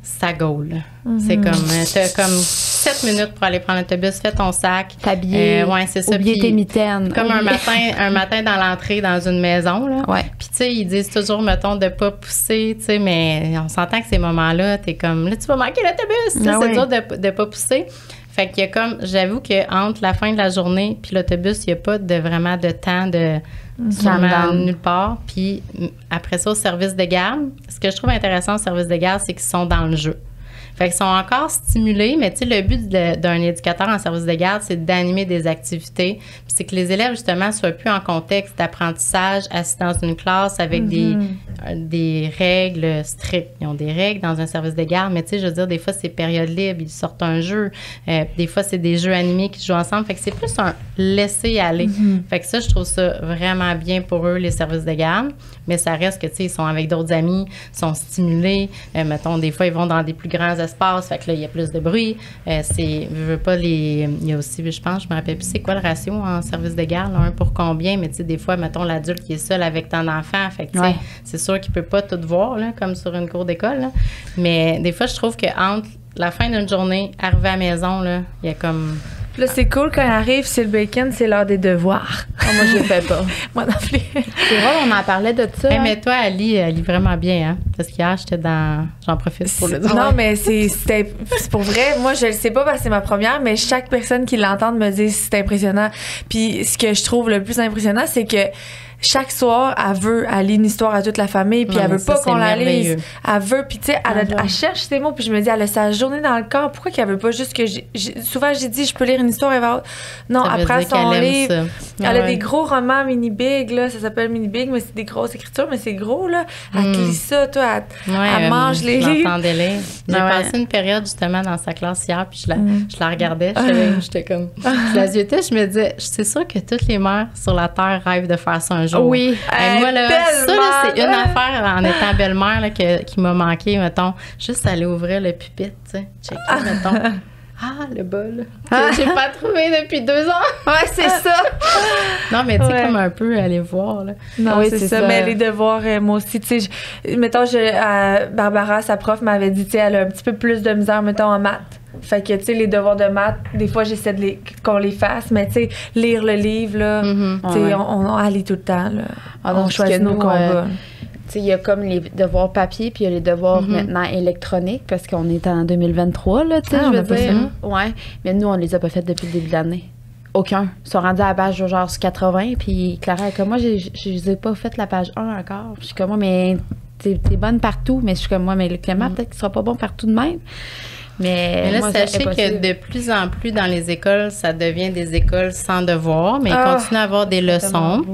Ça gaule, là. C'est comme, t'as comme 7 minutes pour aller prendre l'autobus, fais ton sac. T'habiller, c'est ça. oublier tes mitaines. Comme un matin dans l'entrée dans une maison, là. Ouais. Puis, tu sais, ils disent toujours, mettons, de pas pousser, tu sais, mais on s'entend que ces moments-là, t'es comme, là, tu vas manquer l'autobus, c'est dur de pas pousser. Fait qu'il y a comme, j'avoue qu'entre la fin de la journée puis l'autobus, il n'y a pas vraiment de temps de sûrement nulle part. Puis après ça, au service de garde, ce que je trouve intéressant au service de garde, c'est qu'ils sont dans le jeu. Fait qu'ils sont encore stimulés, mais tu sais, le but d'un éducateur en service de garde, c'est d'animer des activités. Puis c'est que les élèves, justement, soient plus en contexte d'apprentissage, assis dans une classe avec des règles strictes. Ils ont des règles dans un service de garde, mais tu sais, je veux dire, des fois, c'est période libre, ils sortent un jeu. Des fois, c'est des jeux animés qui jouent ensemble. Fait que c'est plus un laisser aller. Fait que ça, je trouve ça vraiment bien pour eux, les services de garde. Mais ça reste que, tu sais, ils sont avec d'autres amis, sont stimulés. Mettons, des fois, ils vont dans des plus grands espace, fait que là, il y a plus de bruit. Il y a aussi, je pense, je me rappelle plus, c'est quoi le ratio en service de garde, là, un pour combien, mais tu sais, des fois, mettons, l'adulte qui est seul avec ton enfant, fait que, tu sais, c'est sûr qu'il peut pas tout voir, là, comme sur une cour d'école, là. Mais des fois, je trouve qu'entre la fin d'une journée, arriver à la maison, là, il y a comme... Là, c'est cool quand il arrive, c'est le bacon, c'est l'heure des devoirs. moi, je le fais pas. Moi non plus. C'est vrai, on en parlait de ça. Hey, mais toi, elle lit vraiment bien, hein? Parce qu'hier, j'étais dans... J'en profite pour le dire. Non, mais c'est pour vrai. Moi, je le sais pas parce que c'est ma première, mais chaque personne qui l'entend me dit c'est impressionnant. Puis ce que je trouve le plus impressionnant, c'est que chaque soir, elle lit une histoire à toute la famille, puis elle veut pas qu'on la lise. Elle veut, puis tu sais, elle cherche ses mots, puis je me dis, elle a sa journée dans le corps. Pourquoi qu'elle veut pas juste que souvent, j'ai dit, je peux lire une histoire, elle va... Non, ça après son livre, elle a ouais. des gros romans mini-big, là, ça s'appelle mini-big, mais c'est des grosses écritures, mais c'est gros, là. Elle lit ça, toi, elle mange les livres. J'ai passé une période, justement, dans sa classe hier, puis je la regardais, j'étais comme... Je la ziotais, je me disais, c'est sûr que toutes les mères sur la Terre rêvent de faire ça un jour. Oui. Moi, là, ça, là, c'est une affaire en étant belle-mère là, qui m'a manqué, mettons. Juste aller ouvrir le pupitre, tu sais, checker, mettons. Ah, le bol. Que j'ai pas trouvé depuis 2 ans. Ouais, c'est ça. Non, mais tu sais, comme un peu aller voir, là. Non, oui, c'est ça. Mais les devoirs, moi aussi, tu sais, mettons, Barbara, sa prof, m'avait dit, tu sais, elle a un petit peu plus de misère, mettons, en maths. Fait que, tu sais, les devoirs de maths, des fois, j'essaie qu'on les fasse, mais tu sais, lire le livre, là, tu sais, on lit tout le temps, là. On choisit nos combats. Tu sais, il y a comme les devoirs papier, puis il y a les devoirs maintenant électroniques, parce qu'on est en 2023, là, tu sais, je veux dire. Ouais, mais nous, on les a pas faites depuis le début de l'année. Aucun. Ils sont rendus à la page genre 80, puis Clara est comme moi, je les ai pas fait la page 1 encore. Puis je suis comme moi, mais t'es bonne partout, mais je suis comme moi, mais le Clément, peut-être qu'il sera pas bon partout de même. Mais là, moi, sachez que de plus en plus dans les écoles, ça devient des écoles sans devoir, mais ils continuent à avoir des leçons.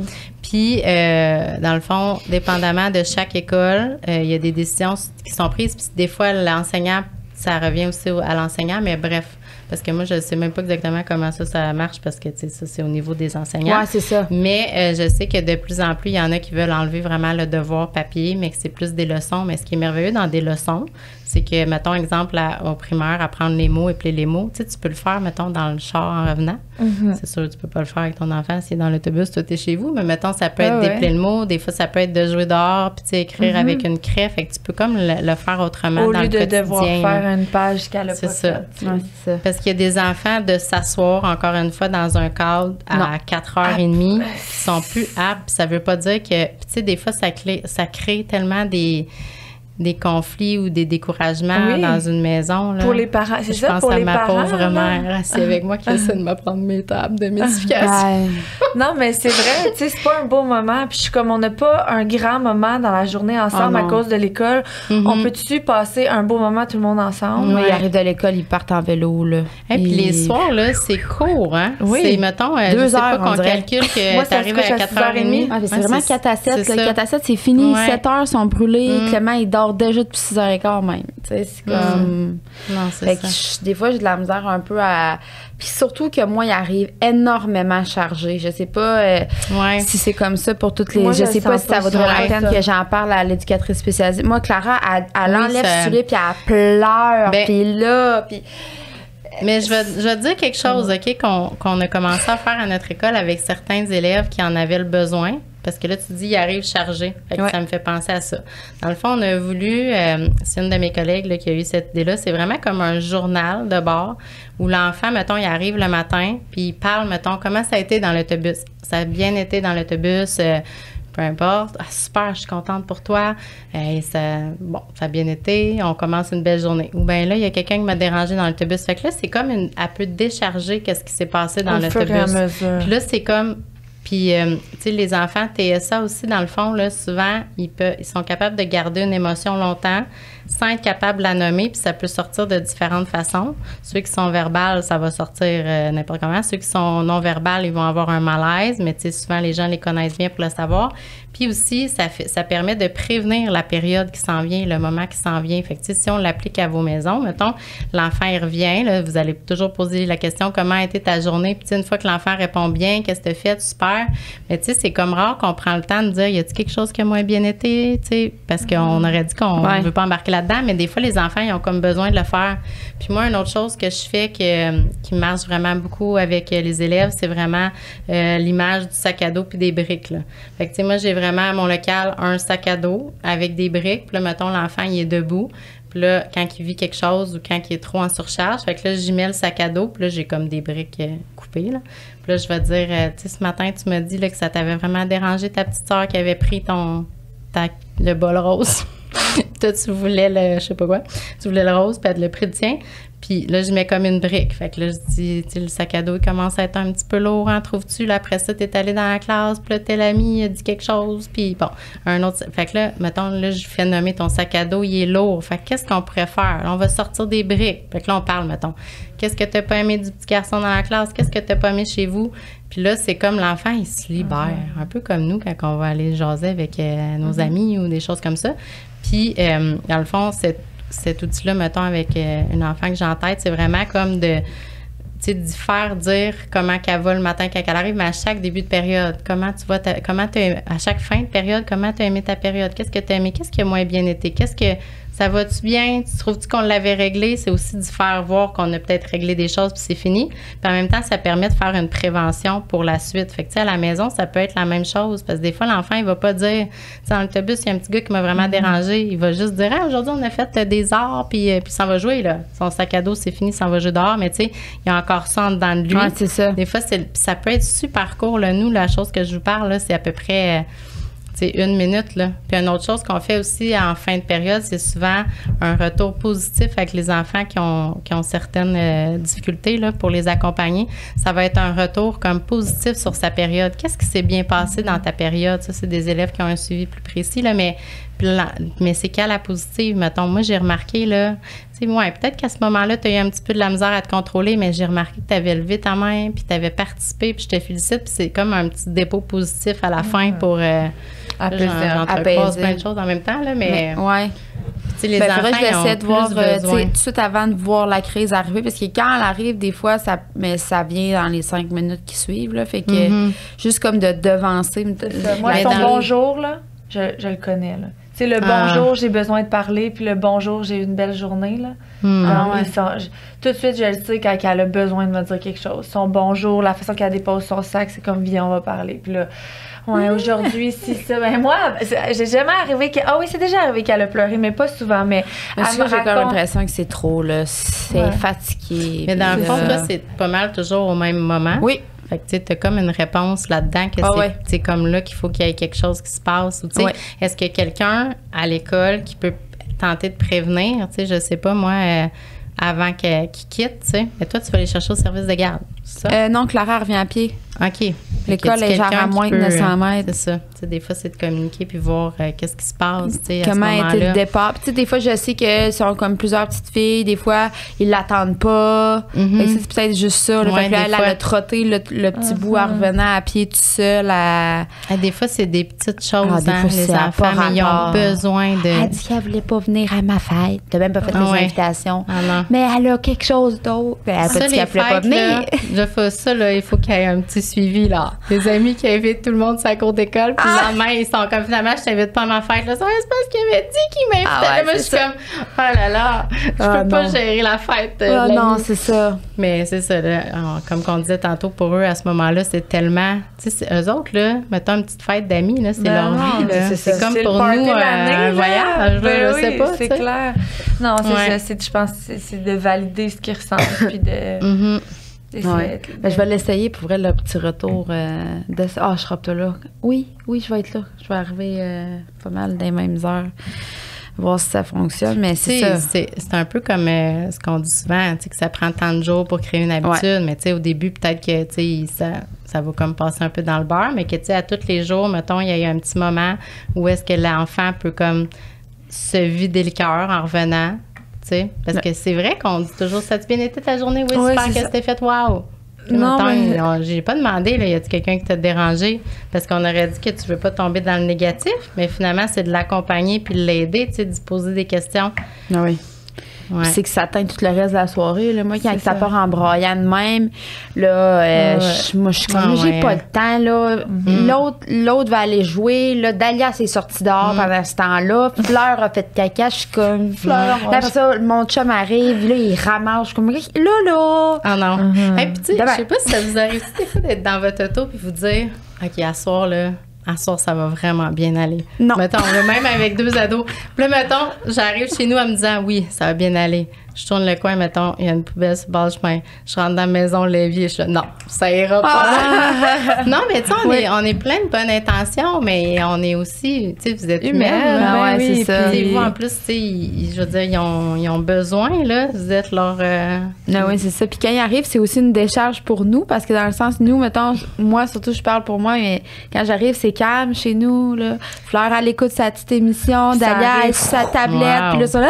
Puis, dans le fond, dépendamment de chaque école, il y a des décisions qui sont prises. Puis des fois, l'enseignant, ça revient aussi à l'enseignant, mais bref. Parce que moi, je ne sais même pas exactement comment ça marche parce que, tu sais, ça, c'est au niveau des enseignants. Oui, c'est ça. Mais je sais que de plus en plus, il y en a qui veulent enlever vraiment le devoir papier, mais que c'est plus des leçons. Mais ce qui est merveilleux dans des leçons, c'est que, mettons, exemple, au primaire, apprendre les mots, épeler les mots, tu sais, tu peux le faire, mettons, dans le char en revenant. C'est sûr, tu peux pas le faire avec ton enfant s'il est dans l'autobus, toi, t'es chez vous. Mais, mettons, ça peut être d'épeler le mot. Des fois, ça peut être de jouer dehors, puis, tu sais, écrire avec une craie. Fait que tu peux comme le faire autrement dans le quotidien. Au lieu de devoir faire une page qu'elle a pas faite. C'est ça. Parce qu'il y a des enfants de s'asseoir, encore une fois, dans un cadre à 4h30 qui sont plus aptes. Ça veut pas dire que... Tu sais, des fois, ça crée tellement des conflits ou des découragements dans une maison. Là. Pour les parents, c'est ça, pour les parents. Je pense à ma pauvre mère, c'est avec moi qui essaie de m'apprendre mes tables de mystification. Non, mais c'est vrai, tu sais, c'est pas un beau moment. Puis je suis comme, on n'a pas un grand moment dans la journée ensemble à cause de l'école. On peut-tu passer un beau moment tout le monde ensemble? Oui, ils arrivent de l'école, ils partent en vélo, là. Et puis les soirs, là, c'est court, hein? Oui. C'est, mettons, 2 heures, qu'on calcule que t'arrives à 4h30. C'est vraiment 4 à 7. 4 à 7, c'est fini. 7 heures sont brûlées. Clément, il dort déjà depuis 6h15 même. Tu sais, c'est comme... Non, c'est ça. Des fois, j'ai de la misère un peu à... Puis surtout que moi, il arrive énormément chargé. Je sais pas si c'est comme ça pour toutes les... Moi, je sais pas si ça vaudrait la peine ça. que j'en parle à l'éducatrice spécialisée. Moi, Clara, elle enlève ce lait, puis elle pleure, puis là, puis... Mais je vais te dire quelque chose, OK, qu'on a commencé à faire à notre école avec certains élèves qui en avaient le besoin. Parce que là, tu dis, il arrive chargé. Fait que ça me fait penser à ça. Dans le fond, on a voulu, c'est une de mes collègues là, qui a eu cette idée-là, c'est vraiment comme un journal de bord où l'enfant, mettons, il arrive le matin, puis il parle, mettons, comment ça a été dans l'autobus. Ça a bien été dans l'autobus, peu importe. Ah, super, je suis contente pour toi. Ça a bien été. On commence une belle journée. Ou bien là, il y a quelqu'un qui m'a dérangé dans l'autobus. Fait que là, c'est comme elle peut décharger qu'est-ce qui s'est passé dans l'autobus. Puis là, c'est comme... Puis, tu sais, les enfants TSA aussi, dans le fond, là, souvent, ils sont capables de garder une émotion longtemps sans être capables de la nommer, puis ça peut sortir de différentes façons. Ceux qui sont verbales, ça va sortir n'importe comment. Ceux qui sont non-verbales, ils vont avoir un malaise, mais tu sais, souvent, les gens les connaissent bien pour le savoir. Puis aussi, ça permet de prévenir la période qui s'en vient, le moment qui s'en vient. Fait que, tu sais, si on l'applique à vos maisons, mettons, l'enfant, il revient, là, vous allez toujours poser la question, comment a été ta journée? Puis, tu sais, une fois que l'enfant répond bien, qu'est-ce que tu as fait? Super. Mais, tu sais, c'est comme rare qu'on prend le temps de dire, y a-t-il quelque chose qui a moins bien été? Tu sais, parce qu'on aurait dit qu'on ne veut pas embarquer là-dedans, mais des fois, les enfants, ils ont comme besoin de le faire. Puis moi, une autre chose que je fais qui marche vraiment beaucoup avec les élèves, c'est vraiment l'image du sac à dos puis des briques, là. Fait que, tu sais, moi, j'ai vraiment à mon local un sac à dos avec des briques. Puis là, mettons, l'enfant, il est debout. Puis là, quand il vit quelque chose ou quand il est trop en surcharge, fait que là, j'y mets le sac à dos. Puis là, j'ai comme des briques coupées, là. Puis là, je vais dire, tu sais, ce matin, tu m'as dit là, que ça t'avait vraiment dérangé ta petite sœur qui avait pris le bol rose. Toi, tu voulais je sais pas quoi. Tu voulais le rose, puis elle te l'a pris le tien. Puis là, je mets comme une brique. Fait que là, je dis, tu sais, le sac à dos, il commence à être un petit peu lourd, hein, trouves-tu? Là, après ça, t'es allé dans la classe, puis là, tel ami a dit quelque chose, puis bon, un autre. Fait que là, mettons, là, je fais nommer ton sac à dos, il est lourd. Fait que qu'est-ce qu'on pourrait faire? Là, on va sortir des briques. Fait que là, on parle, mettons. Qu'est-ce que t'as pas aimé du petit garçon dans la classe? Qu'est-ce que t'as pas aimé chez vous? Puis là, c'est comme l'enfant, il se libère. Un peu comme nous, quand on va aller jaser avec nos amis ou des choses comme ça. Puis, dans le fond, cet outil-là, mettons, avec une enfant que j'ai en tête, c'est vraiment comme d'y faire dire comment qu'elle va le matin quand elle arrive, mais à chaque début de période, à chaque fin de période, comment tu as aimé ta période, qu'est-ce que tu as aimé, qu'est-ce qui a moins bien été, ça va-tu bien, tu trouves-tu qu'on l'avait réglé, c'est aussi d'y faire voir qu'on a peut-être réglé des choses puis c'est fini, puis en même temps, ça permet de faire une prévention pour la suite. Fait que, tu sais, à la maison, ça peut être la même chose, parce que des fois, l'enfant, il va pas dire, tu sais, dans l'autobus, il y a un petit gars qui m'a vraiment dérangé, il va juste dire, ah, aujourd'hui, on a fait des arts, puis ça va jouer, là. Son sac à dos, c'est fini, ça va jouer dehors, mais tu sais, il y a encore ça en dedans de lui. Ouais, c'est ça. Des fois, ça peut être super court, là. Nous, la chose que je vous parle, là, c'est à peu près... c'est 1 minute, là. Puis une autre chose qu'on fait aussi en fin de période, c'est souvent un retour positif avec les enfants qui ont certaines difficultés, là, pour les accompagner. Ça va être un retour comme positif sur sa période. Qu'est-ce qui s'est bien passé dans ta période? Ça, c'est des élèves qui ont un suivi plus précis, là, mais c'est qu'à la positive, mettons. Moi, j'ai remarqué, là, tu sais, ouais, peut-être qu'à ce moment-là, tu as eu un petit peu de la misère à te contrôler, mais j'ai remarqué que tu avais levé ta main, puis tu avais participé, puis je te félicite, puis c'est comme un petit dépôt positif à la fin pour... apaiser plein de choses en même temps, là, mais ouais. Les enfants, faudrait que j'essaie de voir, tout de suite avant de voir la crise arriver, parce que quand elle arrive, des fois, ça vient dans les 5 minutes qui suivent, là, fait que juste comme de devancer. Moi, ton bonjour, là, je le connais, là. Tu sais, le bonjour, j'ai besoin de parler, puis le bonjour, j'ai une belle journée, là. Tout de suite, je le sais quand elle a besoin de me dire quelque chose. Son bonjour, la façon qu'elle dépose son sac, c'est comme, viens, on va parler. Puis là, ouais, aujourd'hui, si ça. Ben moi, j'ai jamais arrivé c'est déjà arrivé qu'elle a pleuré, mais pas souvent. Mais j'ai comme l'impression que c'est trop, là. C'est fatigué. Mais dans le fond, là, c'est pas mal toujours au même moment. Oui. Fait que tu sais, t'as comme une réponse là-dedans que c'est comme là qu'il faut qu'il y ait quelque chose qui se passe. Ou, est-ce qu'il y a quelqu'un à l'école qui peut tenter de prévenir? Tu sais, je sais pas, moi, avant qu'il quitte, tu sais. Mais toi, tu vas aller chercher au service de garde, c'est ça? Non, Clara revient à pied. OK. L'école est genre à moins de 900 mètres. C'est ça. Tu sais, des fois, c'est de communiquer puis voir qu'est-ce qui se passe, tu sais, comment à ce moment-là. était le départ. Tu sais, des fois, je sais que sont comme plusieurs petites filles. Des fois, ils l'attendent pas. C'est peut-être juste ça. Là, fait que là, elle a trotté le petit bout en revenant à pied tout seul. Des fois, c'est des petites choses, des fois, les enfants, mais ils ont besoin de... Elle dit qu'elle voulait pas venir à ma fête. T'as même pas fait les invitations. Mais elle a quelque chose d'autre. Elle a dit qu'elle voulait pas venir. Ça, là, il faut qu'il y ait un petit suivi, là. Des amis qui invitent tout le monde sur la cour d'école, puis le lendemain, ils sont comme, finalement, je t'invite pas à ma fête. Là, c'est parce qu'il avait dit qu'il m'invitait. Moi, je suis comme, oh là là, je peux pas gérer la fête. Non, c'est ça. Mais c'est ça, là, comme on disait tantôt, pour eux, à ce moment-là, c'est tellement... Tu sais, eux autres, là, mettons une petite fête d'amis, là, c'est leur vie, là. C'est comme pour nous un voyage, je sais pas. C'est clair. Non, c'est ça. Je pense que c'est de valider ce qu'ils ressentent, puis de... je vais l'essayer pour vrai, le petit retour je serai pas là. Oui, je vais être là. Je vais arriver pas mal dans les mêmes heures. Voir si ça fonctionne, mais c'est ça. C'est un peu comme ce qu'on dit souvent, que ça prend tant de jours pour créer une habitude, mais au début, peut-être que ça va comme passer un peu dans le beurre, mais que à tous les jours, mettons, il y a eu un petit moment où est-ce que l'enfant peut comme se vider le cœur en revenant. T'sais, parce que c'est vrai qu'on dit toujours, ça a bien été ta journée? Oui, super, qu'est-ce que t'as fait? Wow! Non, j'ai pas demandé, là, y a-t-il quelqu'un qui t'a dérangé? Parce qu'on aurait dit que tu veux pas tomber dans le négatif, mais finalement, c'est de l'accompagner puis de l'aider, tu sais, d'y poser des questions. Ah oui. Ouais. C'est que ça atteint tout le reste de la soirée. Là. Moi, quand ça part en braillant de même, là, moi, je suis comme, j'ai pas le temps. Là. L'autre va aller jouer. Là, Dahlia s'est sortie dehors pendant ce temps-là. Fleur a fait caca. Je suis comme, Fleur. Après ça, mon chum arrive. Là, il ramasse. Je suis comme, là. Ah non. Et puis, tu sais, je sais pas si ça vous arrive des fois d'être dans votre auto puis vous dire, OK, à soir, là, à soir, ça va vraiment bien aller. Non. Mettons, là, même avec 2 ados. Puis là, mettons, j'arrive chez nous en me disant, oui, ça va bien aller. Je tourne le coin, mettons, il y a une poubelle sur le bord du chemin. Je rentre dans la maison, l'évier, je suis là, non, ça ira pas. Non, mais tu sais, on est plein de bonnes intentions, mais on est aussi, tu sais, vous êtes humaine. Ah ouais, c'est ça. Puis vous, en plus, tu sais, je veux dire, ils ont besoin, là. Vous êtes leur... Ah oui, c'est ça. Puis quand ils arrivent, c'est aussi une décharge pour nous, parce que dans le sens, nous, mettons, moi, surtout, je parle pour moi, mais quand j'arrive, c'est calme chez nous, là. Fleur, elle écoute sa petite émission, Dalia, elle est sur sa tablette, puis là, ça...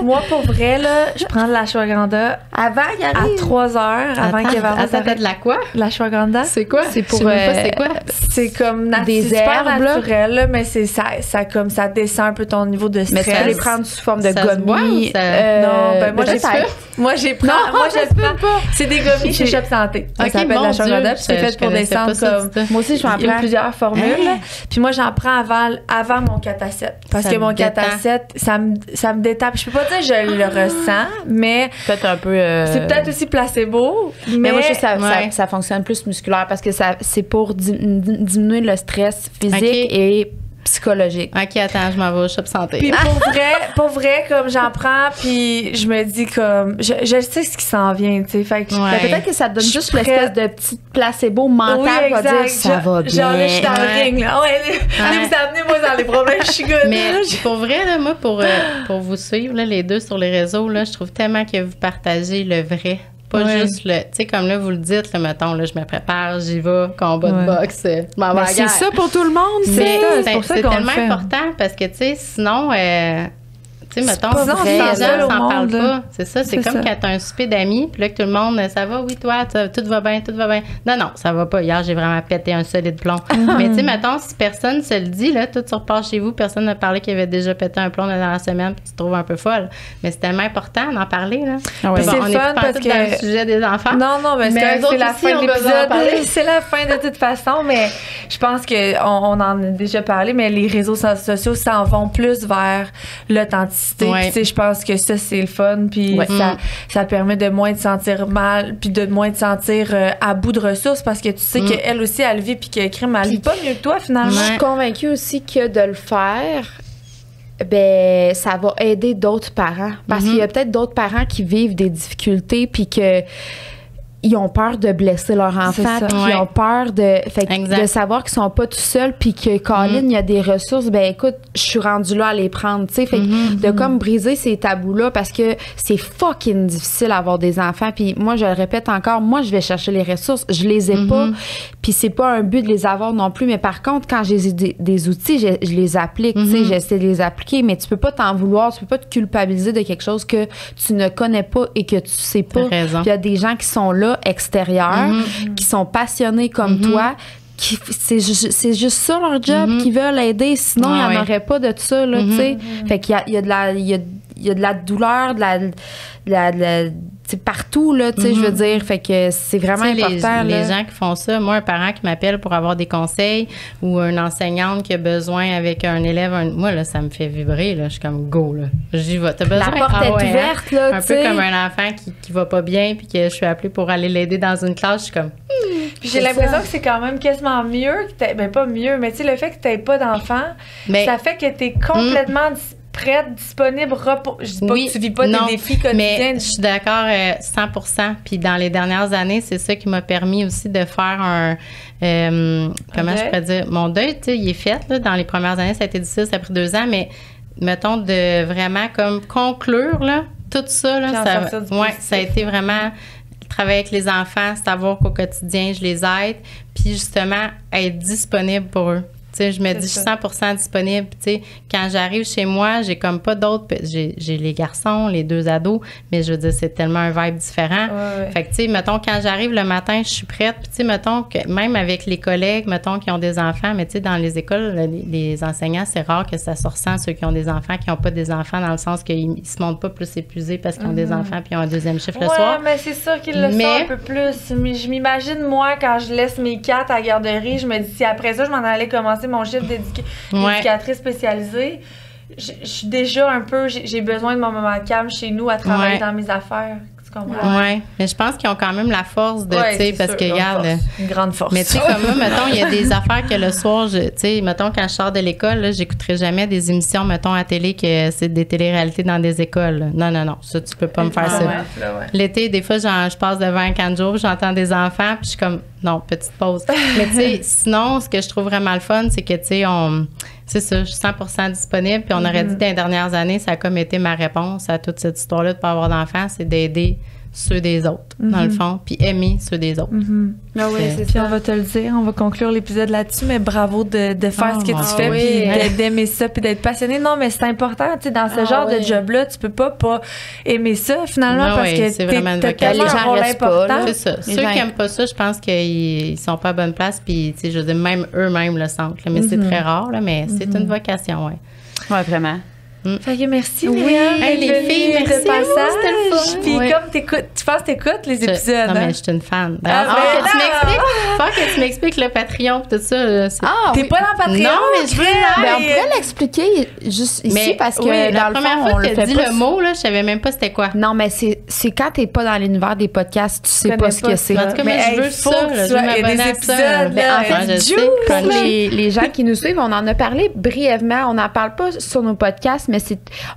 Moi, pour vrai, là, je prends de l'ashwagandha avant qu'il arrive. à 3 heures, avant qu'il y ait vraiment de la quoi? L'ashwagandha. C'est quoi? C'est pour... Je sais même pas c'est quoi? C'est comme des c'est super herbes, naturel, là, mais c'est ça comme ça descend un peu ton niveau de stress. Mais ça les prendre sous forme de Ça se boit gommis. ou ça- Non, ben moi j'ai peut-être. Moi j'ai pris moi je prends c'est des gommis chez Shop Santé. Ça Ok, s'appelle mon l'ashwagandha, Dieu, puis c'est je fait pour connaissais descendre pas ça comme du tout. Moi aussi, je m'en il y a prends. plusieurs formules. Hein? Puis moi j'en prends avant mon 4 à 7 parce Ça que me mon 4 à détend. 7 ça me détape. Je peux pas dire que je le ressens, mais Peut-être un peu... c'est peut-être aussi placebo, Mais moi, je sais que Ouais. ça fonctionne plus musculaire parce que c'est pour diminuer le stress physique Ok. et psychologique. OK, attends, je m'en vais au shop santé. Puis pour vrai, comme j'en prends, puis je me dis comme, je sais ce qui s'en vient, tu sais. Fait que Ouais. Mais peut-être que ça te donne Je suis juste l'espèce de petit placebo mental oui, qui va exact. dire ça va bien. Genre là, je suis dans Ouais. le ring, là. Ouais, allez vous amener, moi, dans les problèmes, je suis good. Mais pour vrai, là, moi, pour vous suivre, là, les deux sur les réseaux, là, je trouve tellement que vous partagez le vrai. Pas Ouais. juste le... Tu sais, comme là, vous le dites, là, mettons, là, je me prépare, j'y vais, combat de Ouais. boxe, je m'en vais à la C'est guerre. ça pour tout le monde, Mais c'est pour ça qu'on tellement le fait. important parce que, tu sais, sinon... tu sais, mettons, pas si vrai, les ça, gens au s'en parlent monde, là. pas. C'est ça, c'est C'est comme ça. quand t'as un souper d'amis, puis là, que tout le monde, ça va, oui, toi, tout va bien, tout va bien. Non, ça va pas. Hier, j'ai vraiment pété un solide plomb. Mais tu sais, mettons, si personne se le dit, là, toi, tu repars chez vous, personne n'a parlé qu'il avait déjà pété un plomb dans la semaine, puis tu te trouves un peu folle. Mais c'est tellement important d'en parler, là. Ah ouais. Puis c'est on le est fun pas parce tout dans le que- sujet des enfants. Non, mais Mais eux c'est la autres aussi fin de ont besoin d'en l'épisode. parler. C'est la fin de toute façon, mais je pense qu'on en a déjà parlé, mais les réseaux sociaux s'en vont plus vers l'authenticité. Ouais. Puis, tu sais, je pense que ça, c'est le fun, puis Ouais. ça permet de moins te sentir mal, puis de moins te sentir à bout de ressources, parce que tu sais qu'elle aussi, elle vit, puis que crime, elle vit pas mieux que toi, finalement. Je suis convaincue aussi que de le faire, ben ça va aider d'autres parents. Parce qu'il y a peut-être d'autres parents qui vivent des difficultés puis que ils ont peur de blesser leur enfant, ça. puis Ouais. ils ont peur Exact. de savoir qu'ils sont pas tout seuls, puis que Colin, il y a des ressources. Ben écoute, je suis rendue là à les prendre, tu sais. Fait que de comme briser ces tabous-là, parce que c'est fucking difficile d'avoir des enfants. Puis moi, je le répète encore, moi, je vais chercher les ressources, je les ai pas. Puis c'est pas un but de les avoir non plus. Mais par contre, quand j'ai des outils, je les applique, tu sais, j'essaie de les appliquer. Mais tu peux pas t'en vouloir, tu peux pas te culpabiliser de quelque chose que tu ne connais pas et que tu sais pas. T'as raison. Puis il y a des gens qui sont là, extérieurs, qui sont passionnés comme toi, c'est juste ça leur job, qui veulent aider, sinon il n'y en aurait pas de tout ça, là, tu sais. Fait qu'il y a de la douleur, de la tu sais, partout, là, tu sais, je veux dire. Fait que c'est vraiment Tu sais, important, les là. gens qui font ça, moi, un parent qui m'appelle pour avoir des conseils ou une enseignante qui a besoin avec un élève, moi, là, ça me fait vibrer, là. Je suis comme go, là. J'y vais. T'as besoin. La porte est ouverte, là, Un tu peu sais. comme un enfant qui va pas bien puis que je suis appelée pour aller l'aider dans une classe. Je suis comme, Puis j'ai l'impression que c'est quand même quasiment mieux que t'aies, ben pas mieux, mais tu sais, le fait que t'aies pas d'enfant, Mais- ça fait que t'es complètement prête, disponible, je dis pas oui, que tu vis pas non, des défis quotidiens. Mais je suis d'accord 100%. Puis dans les dernières années, c'est ça qui m'a permis aussi de faire comment je pourrais dire, mon deuil, tu sais, il est fait, là. Dans les premières années, ça a été difficile, ça a pris 2 ans, mais mettons de vraiment comme conclure, là, tout ça, là, Puis en sortir du positif. ça a été vraiment travailler avec les enfants, savoir qu'au quotidien, je les aide, puis justement, être disponible pour eux. Tu sais, je me dis, je suis 100% disponible. Tu sais, quand j'arrive chez moi, j'ai comme pas d'autres. J'ai les garçons, les 2 ados, mais je veux dire, c'est tellement un vibe différent. Ouais. Fait que, tu sais, mettons, quand j'arrive le matin, je suis prête. Puis, tu sais, mettons, que même avec les collègues, mettons, qui ont des enfants, mais tu sais, dans les écoles, les enseignants, c'est rare que ça se ressent, ceux qui ont des enfants, qui n'ont pas des enfants, dans le sens qu'ils se montrent pas plus épuisés parce qu'ils ont des enfants puis ils ont un 2e chiffre le soir. mais c'est sûr qu'il le Mais- sent un peu plus. Mais je m'imagine, moi, quand je laisse mes 4 à la garderie, je me dis, si après ça, je m'en allais commencer mon chiffre d'éducatrice spécialisée, je suis déjà un peu, j'ai besoin de mon moment calme chez nous à travailler Ouais. dans mes affaires. Tu comprends? Ouais. Mais je pense qu'ils ont quand même la force de, tu sais, parce que, regarde. Une grande force. Mais tu sais, comme moi, mettons, il y a des affaires que le soir, tu sais, mettons, quand je sors de l'école, là, j'écouterai jamais des émissions, mettons, à télé que c'est des téléréalités dans des écoles. Là. Non. Ça, tu peux pas me faire ça. Ouais. L'été, des fois, je passe devant un camp de jour, j'entends des enfants, puis je suis comme, non, petite pause. Mais tu sais, sinon, ce que je trouve vraiment le fun, c'est que, tu sais, c'est ça, je suis 100% disponible. Puis on aurait dit que dans les dernières années, ça a comme été ma réponse à toute cette histoire-là de ne pas avoir d'enfants, c'est d'aider ceux des autres, dans le fond, puis aimer ceux des autres. Ah oui, c'est puis ça. on va te le dire, on va conclure l'épisode là-dessus, mais bravo de faire ce que tu fais, oui. puis d'aimer ça, puis d'être passionné. Non, mais c'est important, tu sais, dans ce genre de job-là, tu peux pas aimer ça, finalement, parce que c'est vraiment t'as tellement les gens un rôle restent pas, important. là. C'est ça. Ceux qui n'aiment pas ça, je pense qu'ils sont pas à bonne place, puis, tu sais, je veux dire, même eux-mêmes le sentent, là, mais c'est très rare, là, mais c'est une vocation, oui. Ouais, vraiment. Fait que merci, Oui. Myriam, Hey, les d'être filles, venue merci de à vous, passage. c'était le fun. Puis Oui. comme tu penses que t'écoutes les épisodes, Non, mais hein? je suis une fan. Ah, Faut que tu m'expliques le Patreon, tout ça. T'es pas dans Patreon? Non, mais je veux Ben, on pourrait l'expliquer juste ici parce que oui, dans la le première fond, fois on que le tu fait as dit pas. le mot, là, je savais même pas c'était quoi. Non, mais c'est quand t'es pas dans l'univers des podcasts, tu sais connais pas ce pas que ça. c'est. En tout cas, moi, je veux faut ça, que là, tu je veux sois- il y a m'abonner des à ça. épisodes, Ben, en là, fait, je sais. comme les gens qui nous suivent, on en a parlé brièvement. On n'en parle pas sur nos podcasts, mais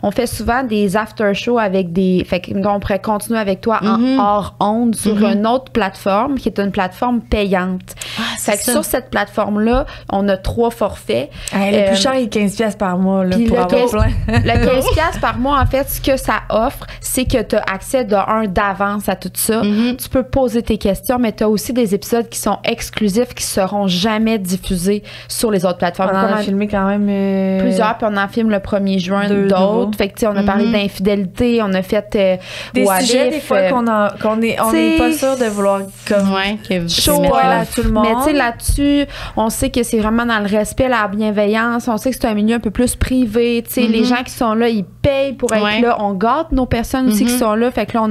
on fait souvent des after-shows avec des. Fait qu'on pourrait continuer avec toi en hors onde sur une autre plateforme qui est une plateforme payante. c'est Fait que ça. sur cette plateforme-là, on a 3 forfaits. Le plus cher, il est 15$ par mois là, Puis pour le avoir 15 plein. le 15$ par mois, en fait, ce que ça offre, c'est que tu as accès d'avance à tout ça. Tu peux poser tes questions, mais tu as aussi des épisodes qui sont exclusifs, qui seront jamais diffusés sur les autres plateformes. On en a Comme filmé quand même plusieurs, puis on en filme le 1er juin 2 nouveaux. d'autres. Fait que, tu sais, on a parlé d'infidélité, on a fait des Walif, sujets des fois on n'est pas sûr de vouloir comme Ouais, que show mettre off. là. à tout le monde. Mais tu sais, là-dessus, on sait que c'est vraiment dans le respect, la bienveillance. On sait que c'est un milieu un peu plus privé. Tu sais, les gens qui sont là, ils payent pour être Ouais. là. On gâte nos personnes aussi qui sont là. Fait que là,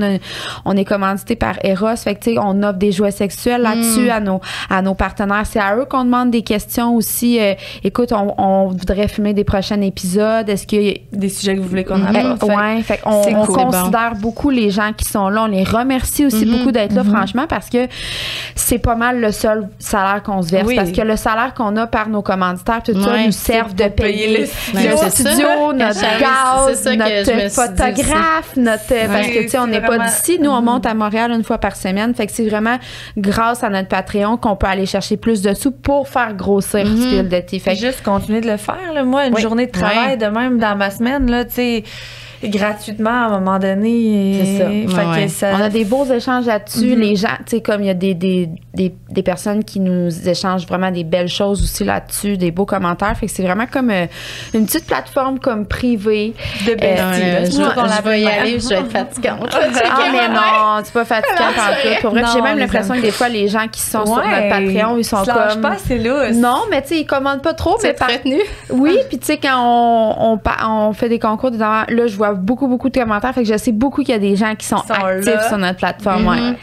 on est commandité par Eros. Fait que tu sais, on offre des jouets sexuels là-dessus à nos partenaires. C'est à eux qu'on demande des questions aussi. Écoute, on voudrait filmer des prochains épisodes. Est-ce qu'il y a des sujets que vous voulez qu'on aborde. ouais, fait qu'on c'est on cool. considère beaucoup les gens qui sont là. On les remercie aussi beaucoup d'être là, franchement, parce que c'est pas mal le seul salaire qu'on se verse. Oui. Parce que le salaire qu'on a par nos commanditaires, tout ça, Ouais, nous servent de pour payer payer le le studio. C'est ça. studio, notre C'est ça gaz, que je me notre suis dit photographe, notre parce que tu sais, on c'est n'est pas vraiment- d'ici. Nous, on monte à Montréal une fois par semaine. Fait que c'est vraiment grâce à notre Patreon qu'on peut aller chercher plus de sous pour faire grossir Fil d'été. Fait que Juste continuer de le faire. Là. Moi, une journée de travail de même dans ma semaine, là, tu sais, gratuitement à un moment donné. C'est ça. Fait que ça. On a des beaux échanges là-dessus. Les gens, tu sais, comme il y a des personnes qui nous échangent vraiment des belles choses aussi là-dessus, des beaux commentaires. Fait que c'est vraiment comme une petite plateforme comme privée. de bestie. Je vais y aller, je vais être fatigante. Ah, mais non, c'est pas fatigant par tout. Pour vrai, Non, j'ai même les l'impression que des fois, les gens qui sont sur notre Patreon, ils sont tu lâches comme... pas, c'est lousse. Non, mais tu sais, ils commandent pas trop. Mais C'est retenu. Oui, puis tu sais, quand on fait des concours, là, je vois beaucoup de commentaires. Fait que je sais beaucoup qu'il y a des gens qui sont actifs là. sur notre plateforme. Ouais.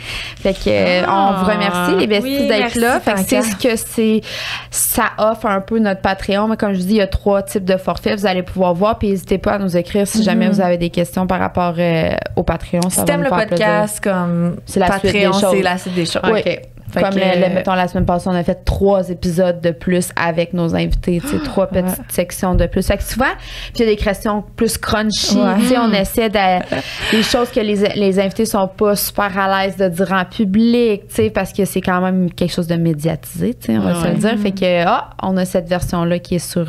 Fait que on vous remercie, les besties, oui, d'être merci, là. Fait que c'est Tanka. ce que ça offre un peu notre Patreon. Mais comme je vous dis, il y a 3 types de forfaits. Vous allez pouvoir voir. Puis n'hésitez pas à nous écrire si jamais vous avez des questions par rapport au Patreon. Ça Si va t'aimes nous le faire plaisir. podcast, comme C'est la suite Patreon, des choses. c'est la suite des choses. Oui. OK. Fait Comme que- mettons, la semaine passée, on a fait 3 épisodes de plus avec nos invités, tu sais, 3 petites sections de plus. Fait que souvent, puis il y a des questions plus crunchy, Ouais. tu sais, on essaie des choses que les invités sont pas super à l'aise de dire en public, tu sais, parce que c'est quand même quelque chose de médiatisé, tu sais, on va se le dire. Fait que, on a cette version-là qui est sur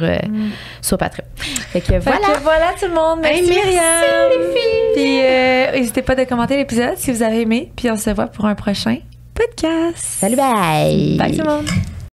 Patreon. Fait que Fait voilà. que voilà tout le monde. Merci, Hey, merci, Myriam. les filles. Puis n'hésitez pas de commenter l'épisode si vous avez aimé. Puis on se voit pour un prochain podcast. Salut, bye! Bye tout le monde.